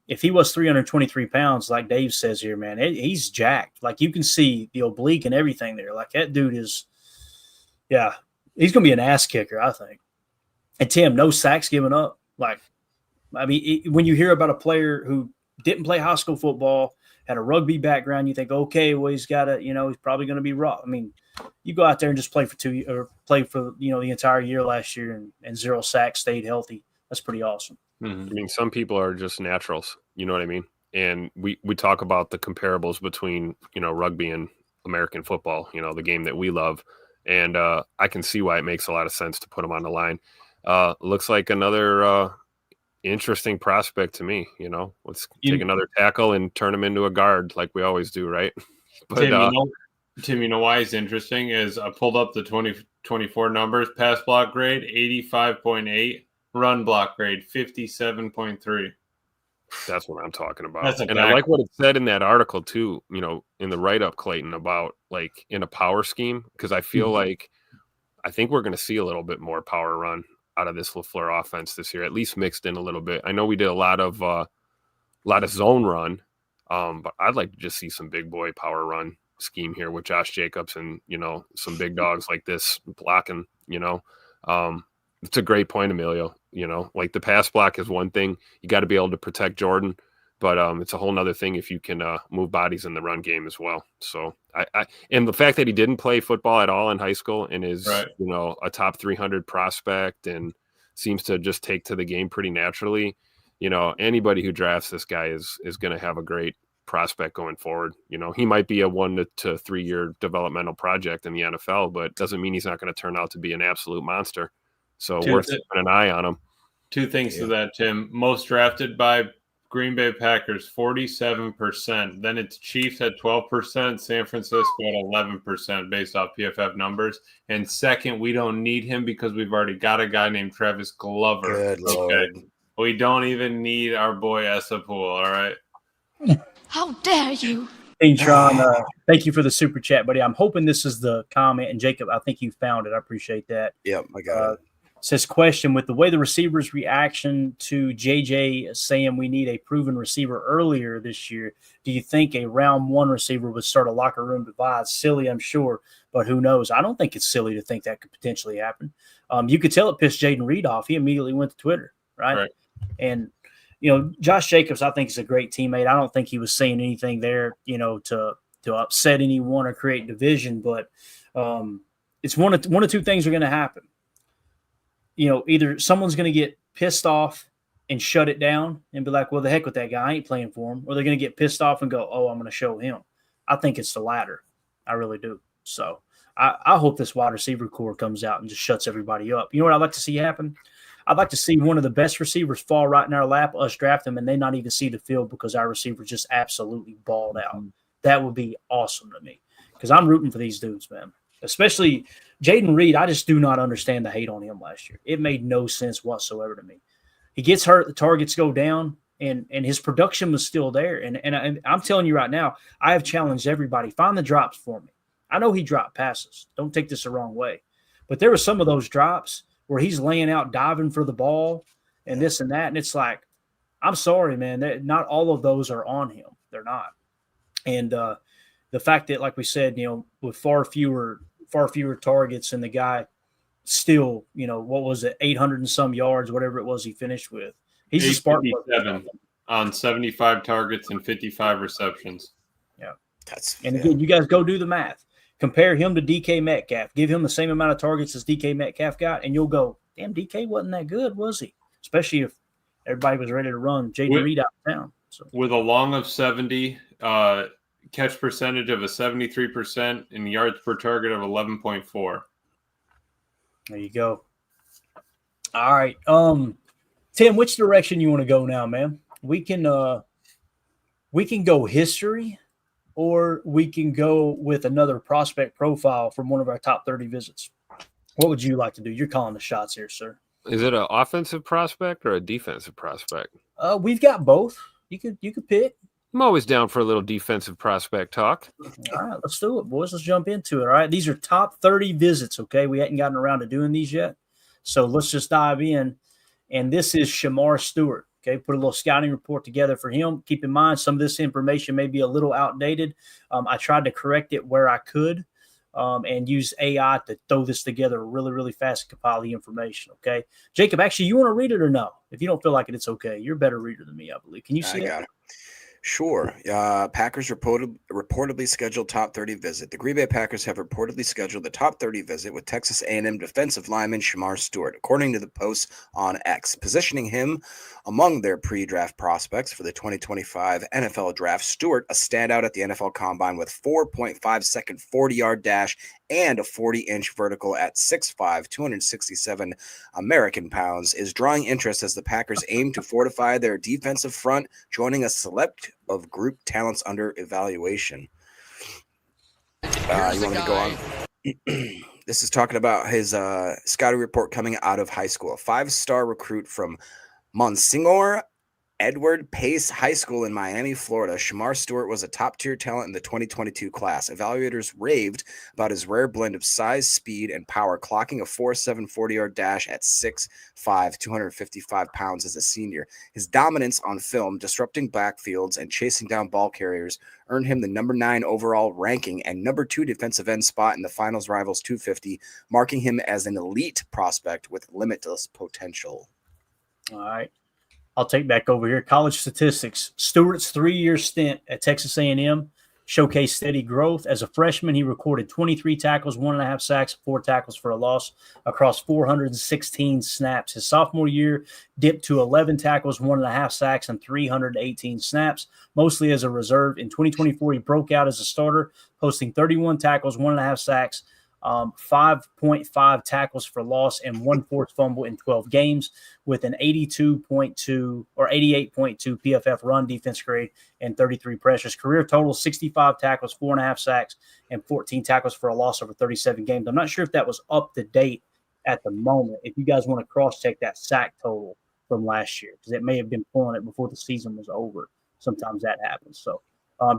If he was 323 pounds, like Dave says here, man, he's jacked. Like you can see the oblique and everything there. Like that dude is, he's gonna be an ass kicker, I think. And Tim, no sacks given up. Like, I mean, when you hear about a player who didn't play high school football, had a rugby background, you think, okay, well, he's got to, he's probably going to be raw. I mean, you go out there and just play for the entire year last year and 0 sacks, stayed healthy. That's pretty awesome. Mm-hmm. I mean, some people are just naturals. You know what I mean? And we talk about the comparables between, rugby and American football, the game that we love. And I can see why it makes a lot of sense to put him on the line. Looks like another interesting prospect to me. Let's take another tackle and turn him into a guard like we always do, right? But Tim, you know why he's interesting is I pulled up the 2024 numbers. Pass block grade 85.8, run block grade 57.3. That's what I'm talking about. And I like what it said in that article too, in the write-up, Clayton, about like in a power scheme, because I feel like I think we're going to see a little bit more power run out of this LaFleur offense this year, at least mixed in a little bit. I know we did a lot of zone run, but I'd like to just see some big boy power run scheme here with Josh Jacobs and, some big dogs like this blocking, it's a great point, Emilio. Like the pass block is one thing. You got to be able to protect Jordan, but it's a whole nother thing if you can move bodies in the run game as well. So and the fact that he didn't play football at all in high school and is, Right. A top 300 prospect and seems to just take to the game pretty naturally. Anybody who drafts this guy is going to have a great prospect going forward. He might be a 1 to 3 year developmental project in the NFL, but doesn't mean he's not going to turn out to be an absolute monster. So worth keeping an eye on him. Two things to that, Tim. Most drafted by Green Bay Packers, 47%. Then it's Chiefs at 12%, San Francisco at 11% based off PFF numbers. And second, we don't need him because we've already got a guy named Travis Glover. Good Lord. We don't even need our boy Esa Pole, all right? How dare you? Hey, Tron, thank you for the super chat, buddy. I'm hoping this is the comment. And Jacob, I think you found it. I appreciate that. Yep, I got it. Says, question, with the way the receivers' reaction to JJ saying we need a proven receiver earlier this year, do you think a round 1 receiver would start a locker room divide? Silly, I'm sure, but who knows? I don't think it's silly to think that could potentially happen. You could tell it pissed Jayden Reed off. He immediately went to Twitter, right? And Josh Jacobs, I think, is a great teammate. I don't think he was saying anything there, to upset anyone or create division. But it's one of two things are going to happen. Either someone's going to get pissed off and shut it down and be like, well, the heck with that guy. I ain't playing for him. Or they're going to get pissed off and go, oh, I'm going to show him. I think it's the latter. I really do. So I hope this wide receiver core comes out and just shuts everybody up. You know what I'd like to see happen? I'd like to see one of the best receivers fall right in our lap, us draft them, and they not even see the field because our receiver just absolutely balled out. That would be awesome to me because I'm rooting for these dudes, man. Especially Jayden Reed. I just do not understand the hate on him last year. It made no sense whatsoever to me. He gets hurt, the targets go down, and his production was still there. And I'm telling you right now, I have challenged everybody. Find the drops for me. I know he dropped passes. Don't take this the wrong way. But there were some of those drops where he's laying out, diving for the ball and this and that. And it's like, I'm sorry, man. Not all of those are on him. They're not. And the fact that, like we said, with far fewer targets and the guy still, what was it, 800 and some yards, whatever it was he finished with. He's a spark plug on 75 targets and 55 receptions. Yeah. Again, you guys go do the math. Compare him to DK Metcalf. Give him the same amount of targets as DK Metcalf got, and you'll go, damn, DK wasn't that good, was he? Especially if everybody was ready to run Jayden Reed out of town. So. With a long of 70, catch percentage of a 73%, and yards per target of 11.4. There you go. All right. Tim, which direction you want to go now, man? We can go history, or we can go with another prospect profile from one of our top 30 visits. What would you like to do? You're calling the shots here, sir. Is it an offensive prospect or a defensive prospect? We've got both. You could pick. I'm always down for a little defensive prospect talk. All right, let's do it, boys. Let's jump into it. All right, these are top 30 visits, okay? We hadn't gotten around to doing these yet. So let's just dive in. And this is Shemar Stewart. Okay, put a little scouting report together for him. Keep in mind, some of this information may be a little outdated. I tried to correct it where I could and use AI to throw this together really, really fast and compile the information, okay? Jacob, actually, you want to read it or no? If you don't feel like it, it's okay. You're a better reader than me, I believe. Can you see it? Sure. Packers reportedly scheduled top 30 visit. The Green Bay Packers have reportedly scheduled the top 30 visit with Texas A&M defensive lineman Shemar Stewart, according to the post on X, positioning him among their pre-draft prospects for the 2025 NFL Draft. Stewart, a standout at the NFL Combine with 4.5-second 40-yard dash and a 40-inch vertical at 6'5", 267 American pounds, is drawing interest as the Packers aim to fortify their defensive front, joining a select of group talents under evaluation. You want me to go on? This is talking about his scouting report coming out of high school. A 5-star recruit from Monsignor, Edward Pace High School in Miami, Florida. Shemar Stewart was a top-tier talent in the 2022 class. Evaluators raved about his rare blend of size, speed, and power, clocking a 4.7 40-yard dash at 6'5", 255 pounds as a senior. His dominance on film, disrupting backfields and chasing down ball carriers, earned him the number 9 overall ranking and number 2 defensive end spot in the Finals Rivals 250, marking him as an elite prospect with limitless potential. All right. I'll take back over here. College statistics. Stewart's 3-year stint at Texas A&M showcased steady growth. As a freshman, he recorded 23 tackles, 1.5 sacks, 4 tackles for a loss across 416 snaps. His sophomore year dipped to 11 tackles, 1.5 sacks, and 318 snaps, mostly as a reserve. In 2024, he broke out as a starter, posting 31 tackles, 1.5 sacks, 5.5 tackles for loss, and 1 forced fumble in 12 games, with an 82.2 or 88.2 PFF run defense grade and 33 pressures. Career total 65 tackles, 4.5 sacks, and 14 tackles for a loss over 37 games. I'm not sure if that was up to date at the moment. If you guys want to cross-check that sack total from last year, because it may have been pulling it before the season was over. Sometimes that happens. So,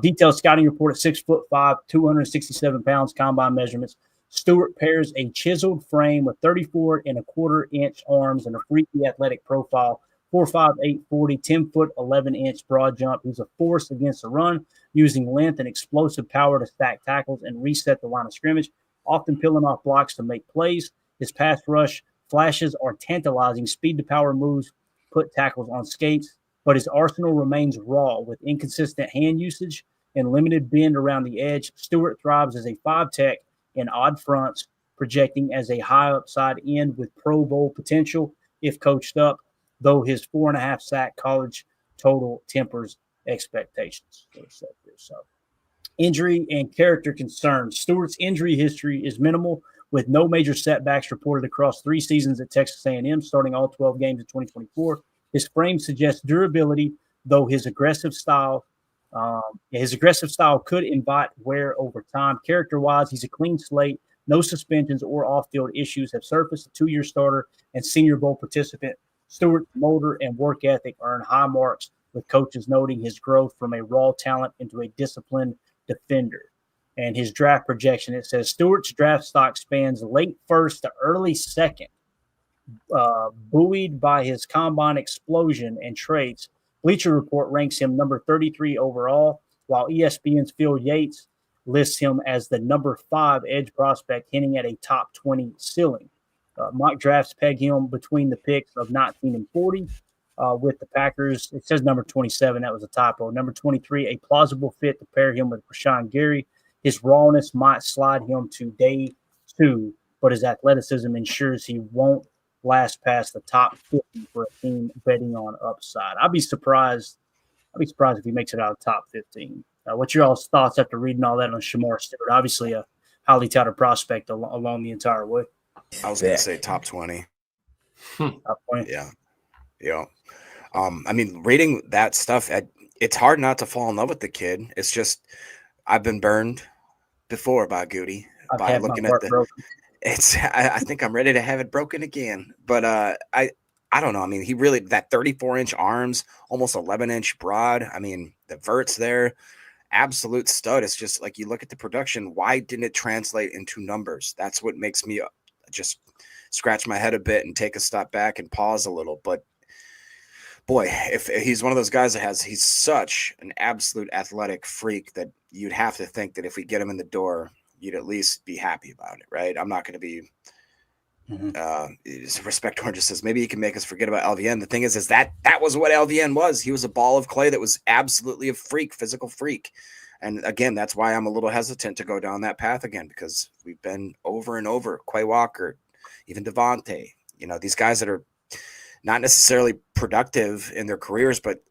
detailed scouting report at 6'5", 267 pounds, combine measurements. Stewart pairs a chiseled frame with 34.25-inch arms and a freaky athletic profile, 4'5", 840, 10-foot, 11-inch broad jump. He's a force against the run, using length and explosive power to stack tackles and reset the line of scrimmage, often peeling off blocks to make plays. His pass rush flashes are tantalizing. Speed-to-power moves put tackles on skates, but his arsenal remains raw with inconsistent hand usage and limited bend around the edge. Stewart thrives as a 5-tech in odd fronts, projecting as a high upside end with Pro Bowl potential if coached up, though his 4.5 sack college total tempers expectations. So, injury and character concerns. Stewart's injury history is minimal, with no major setbacks reported across 3 seasons at Texas A&M, starting all 12 games in 2024. His frame suggests durability, though his aggressive style could invite wear over time. Character-wise, he's a clean slate. No suspensions or off-field issues have surfaced. A 2-year starter and Senior Bowl participant, Stewart's motor and work ethic earn high marks, with coaches noting his growth from a raw talent into a disciplined defender. And his draft projection, it says Stewart's draft stock spans late first to early second, buoyed by his combine explosion and traits. Bleacher Report ranks him number 33 overall, while ESPN's Phil Yates lists him as the number 5 edge prospect, hinting at a top 20 ceiling. Mock drafts peg him between the picks of 19 and 40. With the Packers, it says number 27. That was a typo. Number 23, a plausible fit to pair him with Rashawn Gary. His rawness might slide him to day 2, but his athleticism ensures he won't last past the top 50 for a team betting on upside. I'd be surprised if he makes it out of the top 15. What's your all's thoughts after reading all that on Shemar Stewart? Obviously a highly touted prospect along the entire way. I was going to say top 20. Top 20. Yeah. I mean, reading that stuff, it's hard not to fall in love with the kid. It's just I've been burned before by Goody by looking at the broken. I think I'm ready to have it broken again. But I don't know. I mean, he really, that 34-inch arms, almost 11-inch broad. I mean, the vert's there, absolute stud. It's just like you look at the production. Why didn't it translate into numbers? That's what makes me just scratch my head a bit and take a step back and pause a little. But boy, if he's one of those guys he's such an absolute athletic freak that you'd have to think that if we get him in the door, you'd at least be happy about it, right? I'm not going to be Respect Orange says maybe he can make us forget about LVN. The thing is that was what LVN was. He was a ball of clay that was absolutely a freak, physical freak. And again, that's why I'm a little hesitant to go down that path again, because we've been over and over. Quay Walker, even Devontae, these guys that are not necessarily productive in their careers, but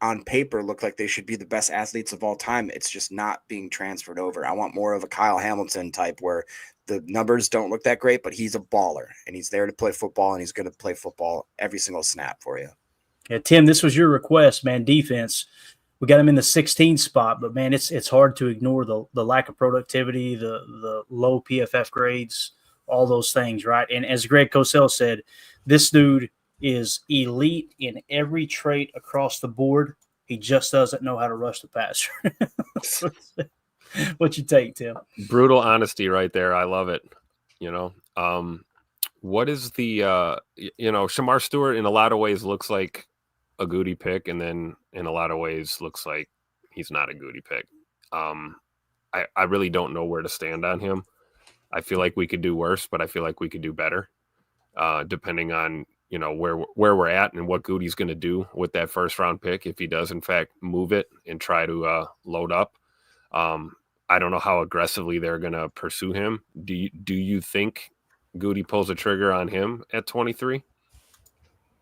on paper look like they should be the best athletes of all time. It's just not being transferred over. I want more of a Kyle Hamilton type where the numbers don't look that great, but he's a baller and he's there to play football, and he's going to play football every single snap for you. Yeah, Tim, this was your request, man. Defense. We got him in the 16 spot, but man, it's hard to ignore the lack of productivity, the low PFF grades, all those things, right? And as Greg Cosell said, this dude is elite in every trait across the board. He just doesn't know how to rush the passer. What you take, Tim? Brutal honesty right there. I love it. What is the Shemar Stewart in a lot of ways looks like a Goody pick, and then in a lot of ways looks like he's not a Goody pick. I really don't know where to stand on him. I feel like we could do worse, but I feel like we could do better, depending on where we're at and what Goody's going to do with that first round pick if he does in fact move it and try to load up. I don't know how aggressively they're going to pursue him. Do you think Goody pulls a trigger on him at 23?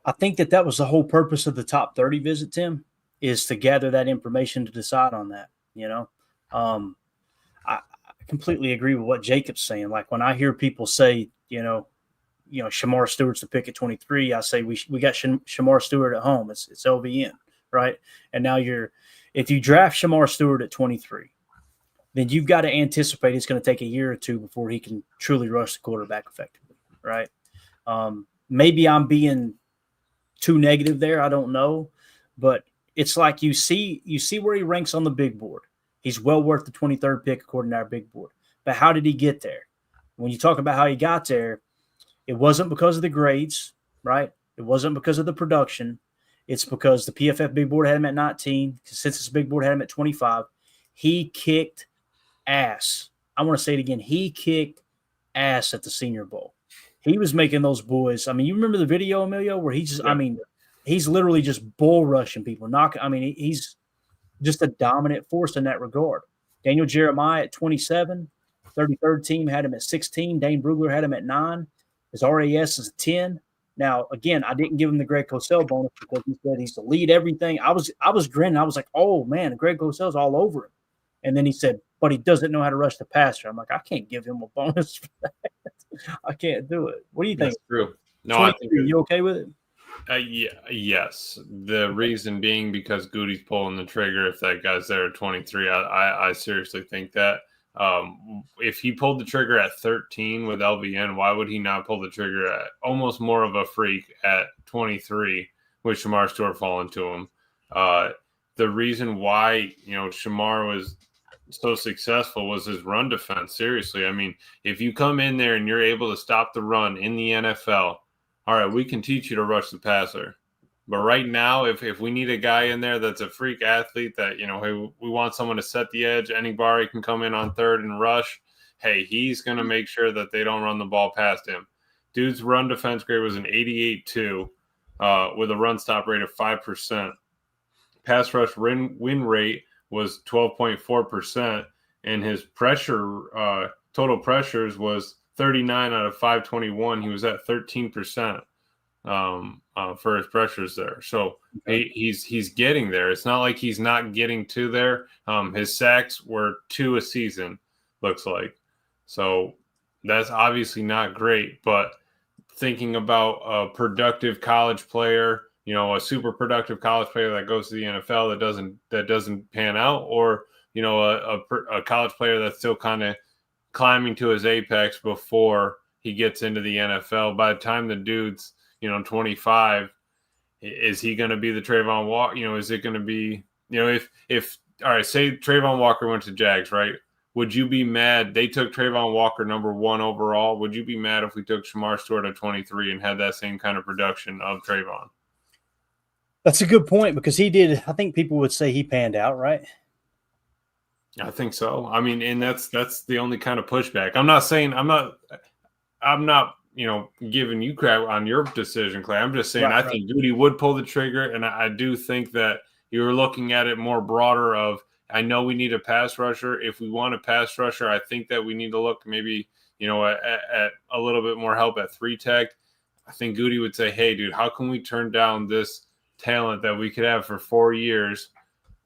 I think that was the whole purpose of the top 30 visit, Tim, is to gather that information to decide on that. I completely agree with what Jacob's saying. Like when I hear people say, Shemar Stewart's the pick at 23, I say we got Shemar Stewart at home. It's LVN, right? And now if you draft Shemar Stewart at 23, then you've got to anticipate it's going to take a year or two before he can truly rush the quarterback effectively, right? Maybe I'm being too negative there. I don't know. But it's like you see where he ranks on the big board. He's well worth the 23rd pick according to our big board. But how did he get there? When you talk about how he got there, it wasn't because of the grades, right? It wasn't because of the production. It's because the PFF big board had him at 19. Consensus big board had him at 25. He kicked ass. I want to say it again. He kicked ass at the Senior Bowl. He was making those boys. I mean, you remember the video, Emilio, where he just, he's literally just bull rushing people. He's just a dominant force in that regard. Daniel Jeremiah at 27, 33rd team had him at 16. Dane Brugler had him at 9. His RAS is 10. Now, again, I didn't give him the Greg Cosell bonus because he said he's to lead everything. I was grinning. I was like, oh, man, Greg Cosell's all over him. And then he said, but he doesn't know how to rush the passer. I'm like, I can't give him a bonus for that. I can't do it. What do you think? That's true. No, I think you okay with it? Yes. The reason being because Goody's pulling the trigger if that guy's there at 23. I seriously think that. If he pulled the trigger at 13 with LVN, why would he not pull the trigger at almost more of a freak at 23 with Shemar Stewart falling to him? The reason why, Shemar was so successful was his run defense. Seriously. I mean, if you come in there and you're able to stop the run in the NFL, all right, we can teach you to rush the passer. But right now, if we need a guy in there that's a freak athlete that, we want someone to set the edge, anybody can come in on third and rush. Hey, he's going to make sure that they don't run the ball past him. Dude's run defense grade was an 88.2 with a run stop rate of 5%. Pass rush win rate was 12.4%, and his pressure total pressures was 39 out of 521. He was at 13% for his pressures there. So he's getting there. It's not like he's not getting to there. His sacks were 2 a season, looks like. So that's obviously not great. But thinking about a productive college player, a super productive college player that goes to the NFL that doesn't pan out, or a college player that's still kind of climbing to his apex before he gets into the NFL. By the time the dude's 25, is he going to be the Trayvon Walker? Is it going to be if all right, say Trayvon Walker went to Jags, right? Would you be mad they took Trayvon Walker number 1 overall? Would you be mad if we took Shemar Stewart at 23 and had that same kind of production of Trayvon? That's a good point because he did. I think people would say he panned out, right? I think so. I mean, and that's the only kind of pushback. I'm not giving you crap on your decision, Clay. I'm just saying I think Goody would pull the trigger, and I do think that you're looking at it more broader of, I know we need a pass rusher. If we want a pass rusher, I think that we need to look maybe, at a little bit more help at 3 tech. I think Goody would say, hey, dude, how can we turn down this talent that we could have for 4 years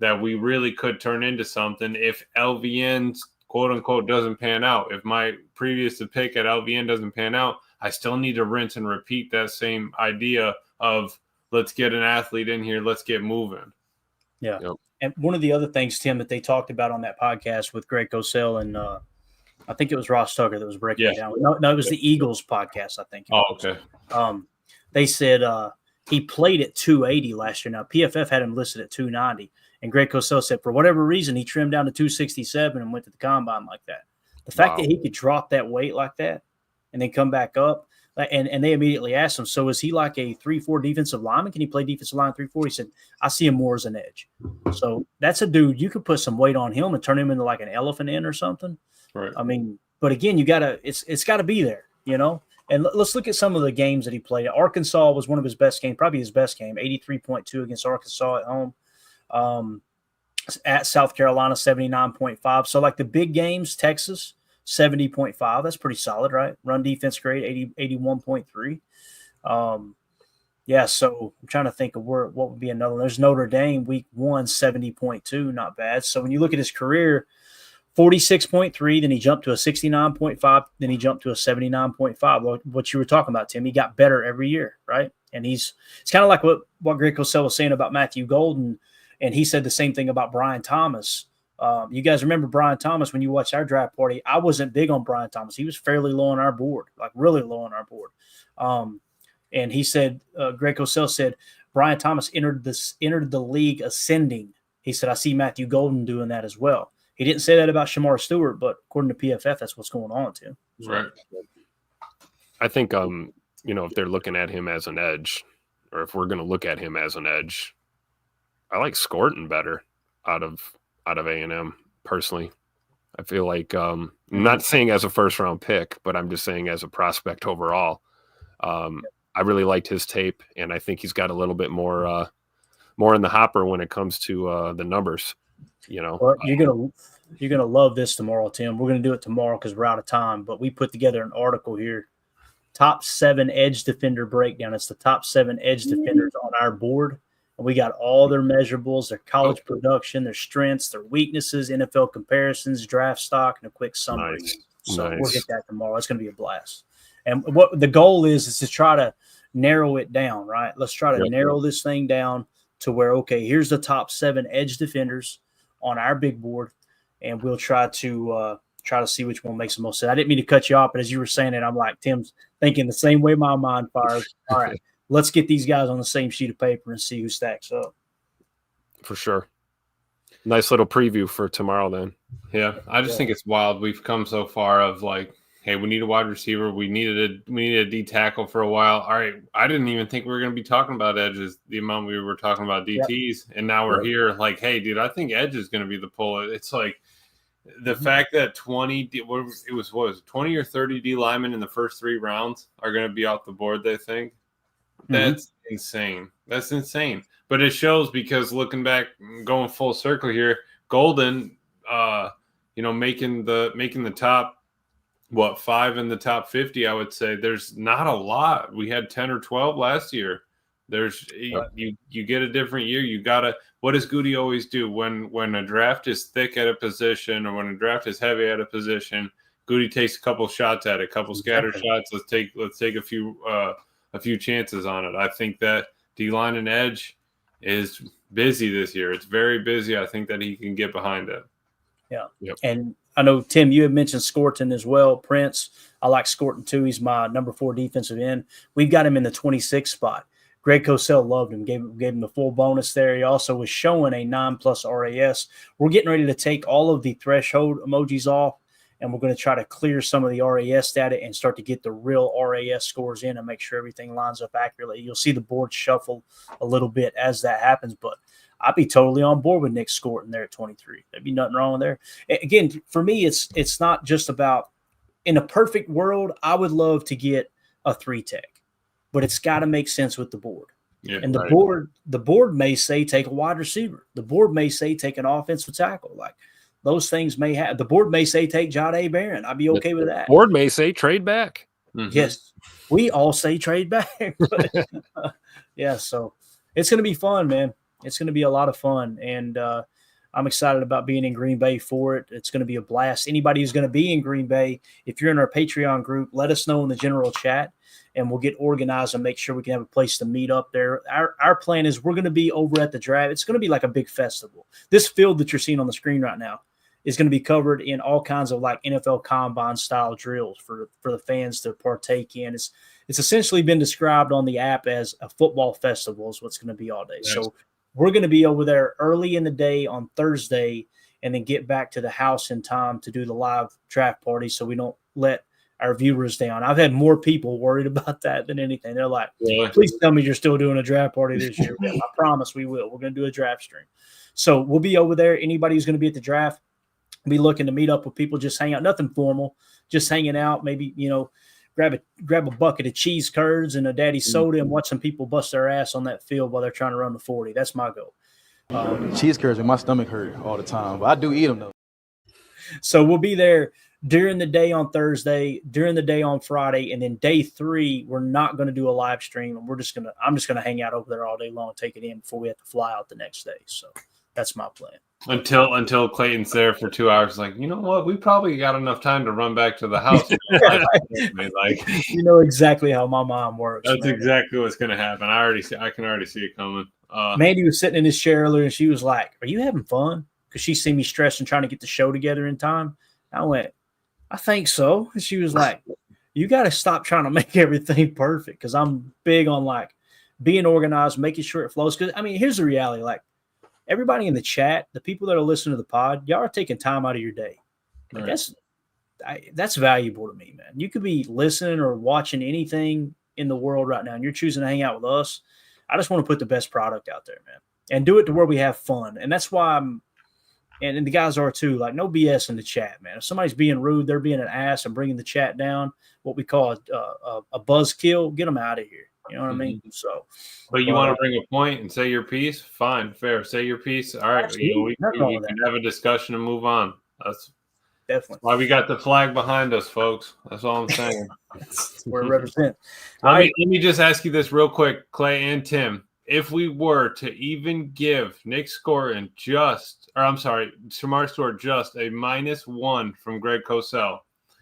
that we really could turn into something if LVN, quote unquote, doesn't pan out? If my previous pick at LVN doesn't pan out, I still need to rinse and repeat that same idea of let's get an athlete in here. Let's get moving. Yeah. Yep. And one of the other things, Tim, that they talked about on that podcast with Greg Cosell and I think it was Ross Tucker that was breaking it down. No, it was the Eagles podcast, I think. Oh, okay. They said He played at 280 last year. Now, PFF had him listed at 290. And Greg Cosell said for whatever reason, he trimmed down to 267 and went to the combine like that. The fact that he could drop that weight like that and then come back up, and they immediately asked him, so is he like a 3-4 defensive lineman? Can he play defensive line 3-4? He said, I see him more as an edge. So that's a dude, you could put some weight on him and turn him into like an elephant in or something. Right. I mean, but again, it's got to be there, you know? And let's look at some of the games that he played. Arkansas was one of his best games, probably his best game, 83.2 against Arkansas at home. At South Carolina, 79.5. So like the big games, Texas, 70.5. That's pretty solid, right? Run defense grade, 81.3. Yeah, so I'm trying to think of what would be another one. There's Notre Dame, week 1, 70.2, not bad. So when you look at his career, 46.3, then he jumped to a 69.5, then he jumped to a 79.5. What you were talking about, Tim, he got better every year, right? And it's kind of like what Greg Cosell was saying about Matthew Golden, and he said the same thing about Brian Thomas. You guys remember Brian Thomas when you watched our draft party? I wasn't big on Brian Thomas. He was fairly low on our board, like really low on our board. And he said, Greg Cosell said, Brian Thomas entered the league ascending. He said, I see Matthew Golden doing that as well. He didn't say that about Shemar Stewart, but according to PFF, that's what's going on, Tim. Right. I think, if they're looking at him as an edge, or if we're going to look at him as an edge, I like Scorton better out of A&M personally. I feel like I'm not saying as a first-round pick, but I'm just saying as a prospect overall. I really liked his tape, and I think he's got a little bit more in the hopper when it comes to the numbers. Well, you're gonna love this tomorrow, Tim. We're gonna do it tomorrow because we're out of time. But we put together an article here, top 7 edge defender breakdown. It's the top 7 edge defenders on our board, and we got all their measurables, their college production, their strengths, their weaknesses, NFL comparisons, draft stock, and a quick summary. Nice. So Nice. we'll get that tomorrow. It's gonna be a blast. And what the goal is to try to narrow it down. Right? Let's try to narrow this thing down to where here's the top 7 edge defenders on our big board, and we'll try to see which one makes the most sense. I didn't mean to cut you off, but as you were saying it, I'm like, Tim's thinking the same way my mind fires. All right, let's get these guys on the same sheet of paper and see who stacks up. For sure. Nice little preview for tomorrow then. Yeah, I just think it's wild. We've come so far of like, hey, we need a wide receiver. We needed a D tackle for a while. All right, I didn't even think we were going to be talking about edges, the amount we were talking about DTs, and now we're here. Like, hey, dude, I think edge is going to be the pull. It's like the fact that 20 or 30 D linemen in the first 3 rounds are going to be off the board. They think that's insane. That's insane. But it shows because looking back, going full circle here, Golden, making the top. 5 in the top 50, I would say. There's not a lot. We had 10 or 12 last year. There's you get a different year. You gotta. What does Goody always do when a draft is thick at a position or when a draft is heavy at a position? Goody takes a couple shots at it, a couple scatter shots. Let's take a few chances on it. I think that D-line and edge is busy this year. It's very busy. I think that he can get behind it. Yeah. Yep. And I know, Tim, you had mentioned Scorton as well. Prince, I like Scorton too. He's my number 4 defensive end. We've got him in the 26th spot. Greg Cosell loved him, gave him the full bonus there. He also was showing a 9+ RAS. We're getting ready to take all of the threshold emojis off, and we're going to try to clear some of the RAS data and start to get the real RAS scores in and make sure everything lines up accurately. You'll see the board shuffle a little bit as that happens, but I'd be totally on board with Nick Scorton there at 23. There'd be nothing wrong there. Again, for me, it's not just about – in a perfect world, I would love to get a 3-tech, but it's got to make sense with the board. Yeah, and the board may say take a wide receiver. The board may say take an offensive tackle. Like those things may have – the board may say take Jahdae Barron. I'd be okay with that. Board may say trade back. Mm-hmm. Yes, we all say trade back. But, yeah, so it's going to be fun, man. It's going to be a lot of fun, and I'm excited about being in Green Bay for it. It's going to be a blast. Anybody who's going to be in Green Bay, if you're in our Patreon group, let us know in the general chat, and we'll get organized and make sure we can have a place to meet up there. Our plan is we're going to be over at the draft. It's going to be like a big festival. This field that you're seeing on the screen right now is going to be covered in all kinds of like NFL combine style drills for the fans to partake in. It's essentially been described on the app as a football festival is what's going to be all day. Nice. So we're going to be over there early in the day on Thursday and then get back to the house in time to do the live draft party so we don't let our viewers down. I've had more people worried about that than anything. They're like, please tell me you're still doing a draft party this year. Yeah, I promise we will. We're going to do a draft stream. So we'll be over there. Anybody who's going to be at the draft, be looking to meet up with people, just hang out, nothing formal, just hanging out, maybe, grab a bucket of cheese curds and a daddy soda and watch some people bust their ass on that field while they're trying to run the 40. That's my goal. Cheese curds and my stomach hurt all the time, but I do eat them though. So we'll be there during the day on Thursday, during the day on Friday, and then day 3, we're not going to do a live stream. And I'm just going to hang out over there all day long, take it in before we have to fly out the next day. So that's my plan. Until Clayton's there for 2 hours, like, you know what? We probably got enough time to run back to the house. Like, you know exactly how my mom works. That's exactly what's going to happen. I can already see it coming. Mandy was sitting in his chair earlier, and she was like, "Are you having fun?" Because she seen me stressed and trying to get the show together in time. I went, "I think so." And she was like, "You got to stop trying to make everything perfect," because I'm big on like being organized, making sure it flows. Because I mean, here's the reality: like, everybody in the chat, the people that are listening to the pod, y'all are taking time out of your day. Like, that's valuable to me, man. You could be listening or watching anything in the world right now, and you're choosing to hang out with us. I just want to put the best product out there, man, and do it to where we have fun. And that's why and the guys are too, like, no BS in the chat, man. If somebody's being rude, they're being an ass and bringing the chat down, what we call a buzzkill, get them out of here. You know what I mean? So, but you want to bring a point and say your piece? Fine, fair. Say your piece. All right, we can have a discussion and move on. That's definitely why we got the flag behind us, folks. That's all I'm saying. That's where it represents. Let me just ask you this real quick, Clay and Tim. If we were to even give Nick Scourton Shemar Stewart just a -1 from Greg Cosell,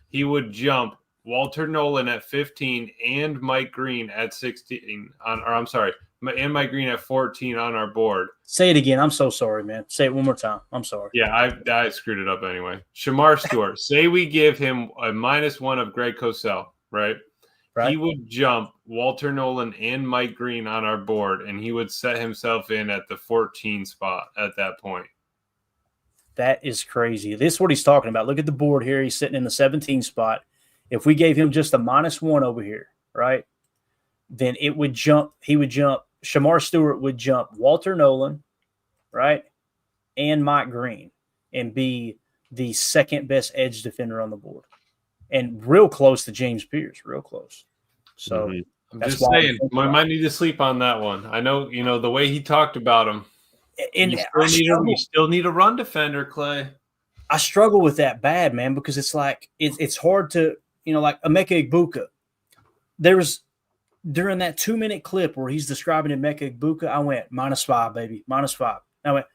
he would jump Walter Nolan at 15 and Mike Green at 16 and Mike Green at 14 on our board. Say it again. I'm so sorry, man. Say it one more time. I'm sorry. Yeah, I screwed it up anyway. Shemar Stewart, say we give him a -1 of Greg Cosell, right? He would jump Walter Nolan and Mike Green on our board, and he would set himself in at the 14 spot at that point. That is crazy. This is what he's talking about. Look at the board here. He's sitting in the 17 spot. If we gave him just a -1 over here, right, then it would jump. He would jump. Shemar Stewart would jump Walter Nolan, right, and Mike Green, and be the second best edge defender on the board, and real close to James Pierce, real close. So I'm just saying, we might need to sleep on that one. I know, the way he talked about him. And you still need a run defender, Clay. I struggle with that bad, man, because it's like it's hard to, like Emeka Egbuka. There was during that 2-minute clip where he's describing Emeka Egbuka, I went -5, baby, -5. And I went,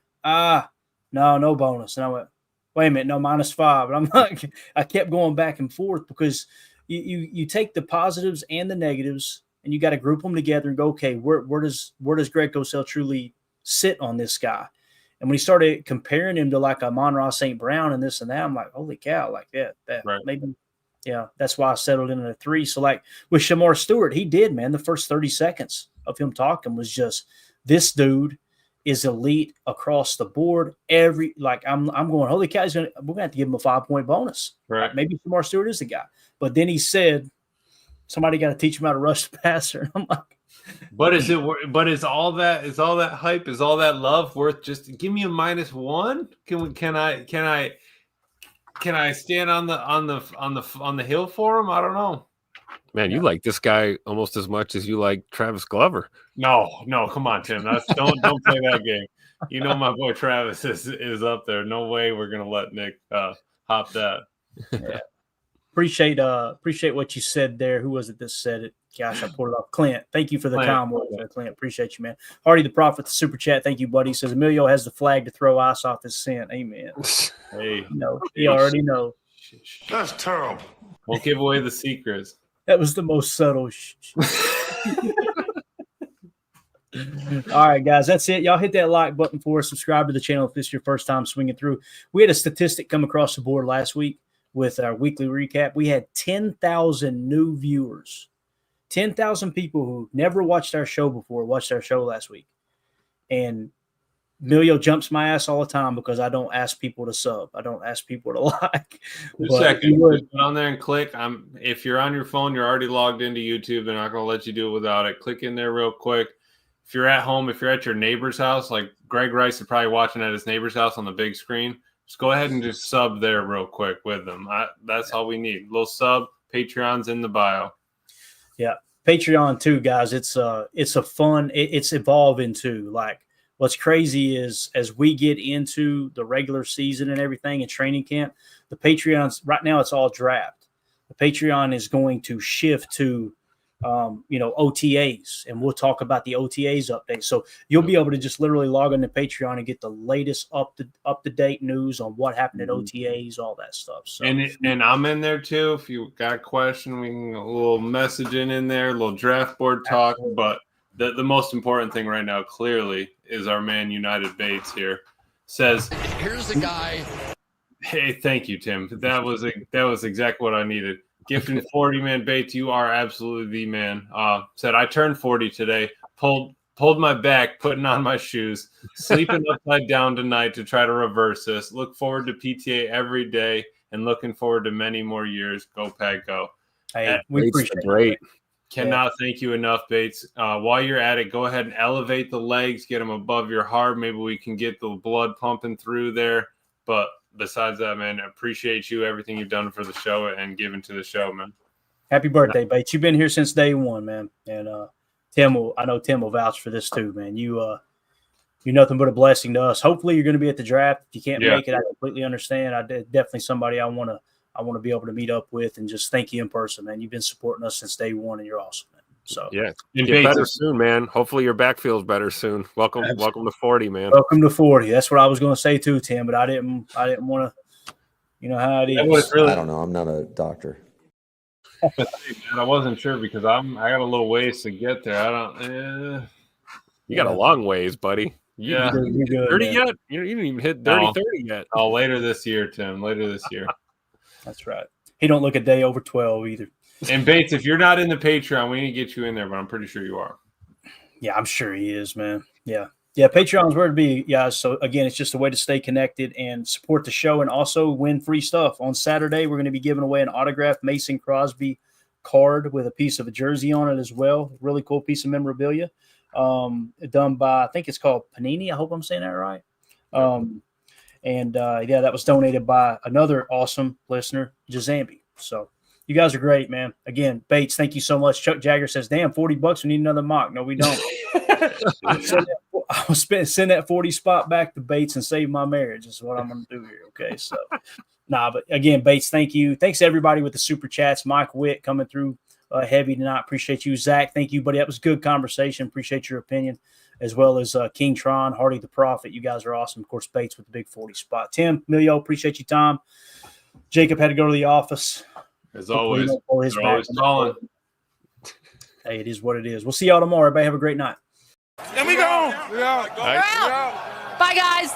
no bonus. And I went, wait a minute, no, -5. And I'm like, I kept going back and forth because you take the positives and the negatives and you got to group them together and go, okay, where does Greg Cosell truly sit on this guy? And when he started comparing him to like a Monroe St. Brown and this and that, I'm like, holy cow, like that right. Maybe, yeah, that's why I settled in at a 3. So like with Shemar Stewart, he did, man. The first 30 seconds of him talking was just, this dude is elite across the board. I'm going, holy cow, we're gonna have to give him a 5-point bonus. Right. Like maybe Shemar Stewart is the guy. But then he said, somebody got to teach him how to rush the passer. I'm like, but is all that hype, is all that love worth just give me a -1? Can I stand on the hill for him? I don't know. Man, you like this guy almost as much as you like Travis Glover. No, come on, Tim. Don't play that game. My boy Travis is up there. No way we're gonna let Nick hop that. Yeah. Appreciate what you said there. Who was it that said it? Gosh, I pulled it off. Clint, thank you for the kind words, Clint. Appreciate you, man. Hardy the Prophet, the super chat. Thank you, buddy. He says Emilio has the flag to throw ice off his scent. Amen. Hey, he already knows. That's terrible. Won't give away the secrets. That was the most subtle. All right, guys, that's it. Y'all hit that like button for us. Subscribe to the channel if this is your first time swinging through. We had a statistic come across the board last week with our weekly recap. We had 10,000 new viewers. 10,000 people who never watched our show before watched our show last week. And Emilio jumps my ass all the time because I don't ask people to sub. I don't ask people to like. Just a second. Just go on there and click. If you're on your phone, you're already logged into YouTube. They're not going to let you do it without it. Click in there real quick. If you're at home, if you're at your neighbor's house, like Greg Rice is probably watching at his neighbor's house on the big screen, just go ahead and just sub there real quick with them. That's all we need. A little sub. Patreon's in the bio. Yeah. Patreon too, guys. It's a fun. It's evolving too. Like what's crazy is as we get into the regular season and everything in training camp, the Patreons right now it's all draft. The Patreon is going to shift to OTAs, and we'll talk about the OTAs update. So you'll be able to just literally log on to Patreon and get the latest up to date news on what happened at OTAs, all that stuff. So and I'm in there too. If you got a question, we can a little messaging in there, a little draft board talk. Absolutely. But the most important thing right now, clearly, is our man United Bates here says, "Here's the guy." Hey, thank you, Tim. That was exactly what I needed. Gifting 40, man. Bates, you are absolutely the man. Said, I turned 40 today, pulled my back, putting on my shoes, sleeping upside down tonight to try to reverse this. Look forward to PTA every day and looking forward to many more years. Go, Pack, go. Hey, we appreciate it. Cannot thank you enough, Bates. While you're at it, go ahead and elevate the legs, get them above your heart. Maybe we can get the blood pumping through there. But besides that, man, I appreciate you, everything you've done for the show and given to the show, man. Happy birthday, Bates. You've been here since day one, man. And I know Tim will vouch for this too, man. You're nothing but a blessing to us. Hopefully you're going to be at the draft. If you can't make it, I completely understand. Definitely somebody I want to be able to meet up with and just thank you in person, man. You've been supporting us since day one, and you're awesome, man. So yeah, get better soon, man. Hopefully your back feels better soon. Welcome to 40, man. Welcome to 40. That's what I was going to say too, Tim. But I didn't want to. You know how it is. I don't know. I'm not a doctor. Man, I wasn't sure because I got a little ways to get there. You got a long ways, buddy. Yeah, you good, 30 yet? You didn't even hit 30 yet. Oh, later this year, Tim. Later this year. That's right. He don't look a day over 12 either. And Bates, if you're not in the Patreon, we need to get you in there, but I'm pretty sure you are. Yeah, I'm sure he is, man. Yeah. Patreon's where to be, guys. So again, it's just a way to stay connected and support the show, and also win free stuff. On Saturday, we're going to be giving away an autographed Mason Crosby card with a piece of a jersey on it as well. Really cool piece of memorabilia, done by, I think it's called Panini. I hope I'm saying that right. That was donated by another awesome listener, Jazambi. So you guys are great, man. Again, Bates, thank you so much. Chuck Jagger says, damn, $40, we need another mock. No, we don't. I'll send that 40 spot back to Bates and save my marriage is what I'm going to do here, okay? So, but again, Bates, thank you. Thanks to everybody with the super chats. Mike Witt coming through heavy tonight. Appreciate you. Zach, thank you, buddy. That was good conversation. Appreciate your opinion, as well as King Tron, Hardy the Prophet. You guys are awesome. Of course, Bates with the big 40 spot. Tim, Emilio, appreciate you, Tom. Jacob had to go to the office. As always, always calling. Hey, it is what it is. We'll see y'all tomorrow. Everybody have a great night. There we go. Bye, guys.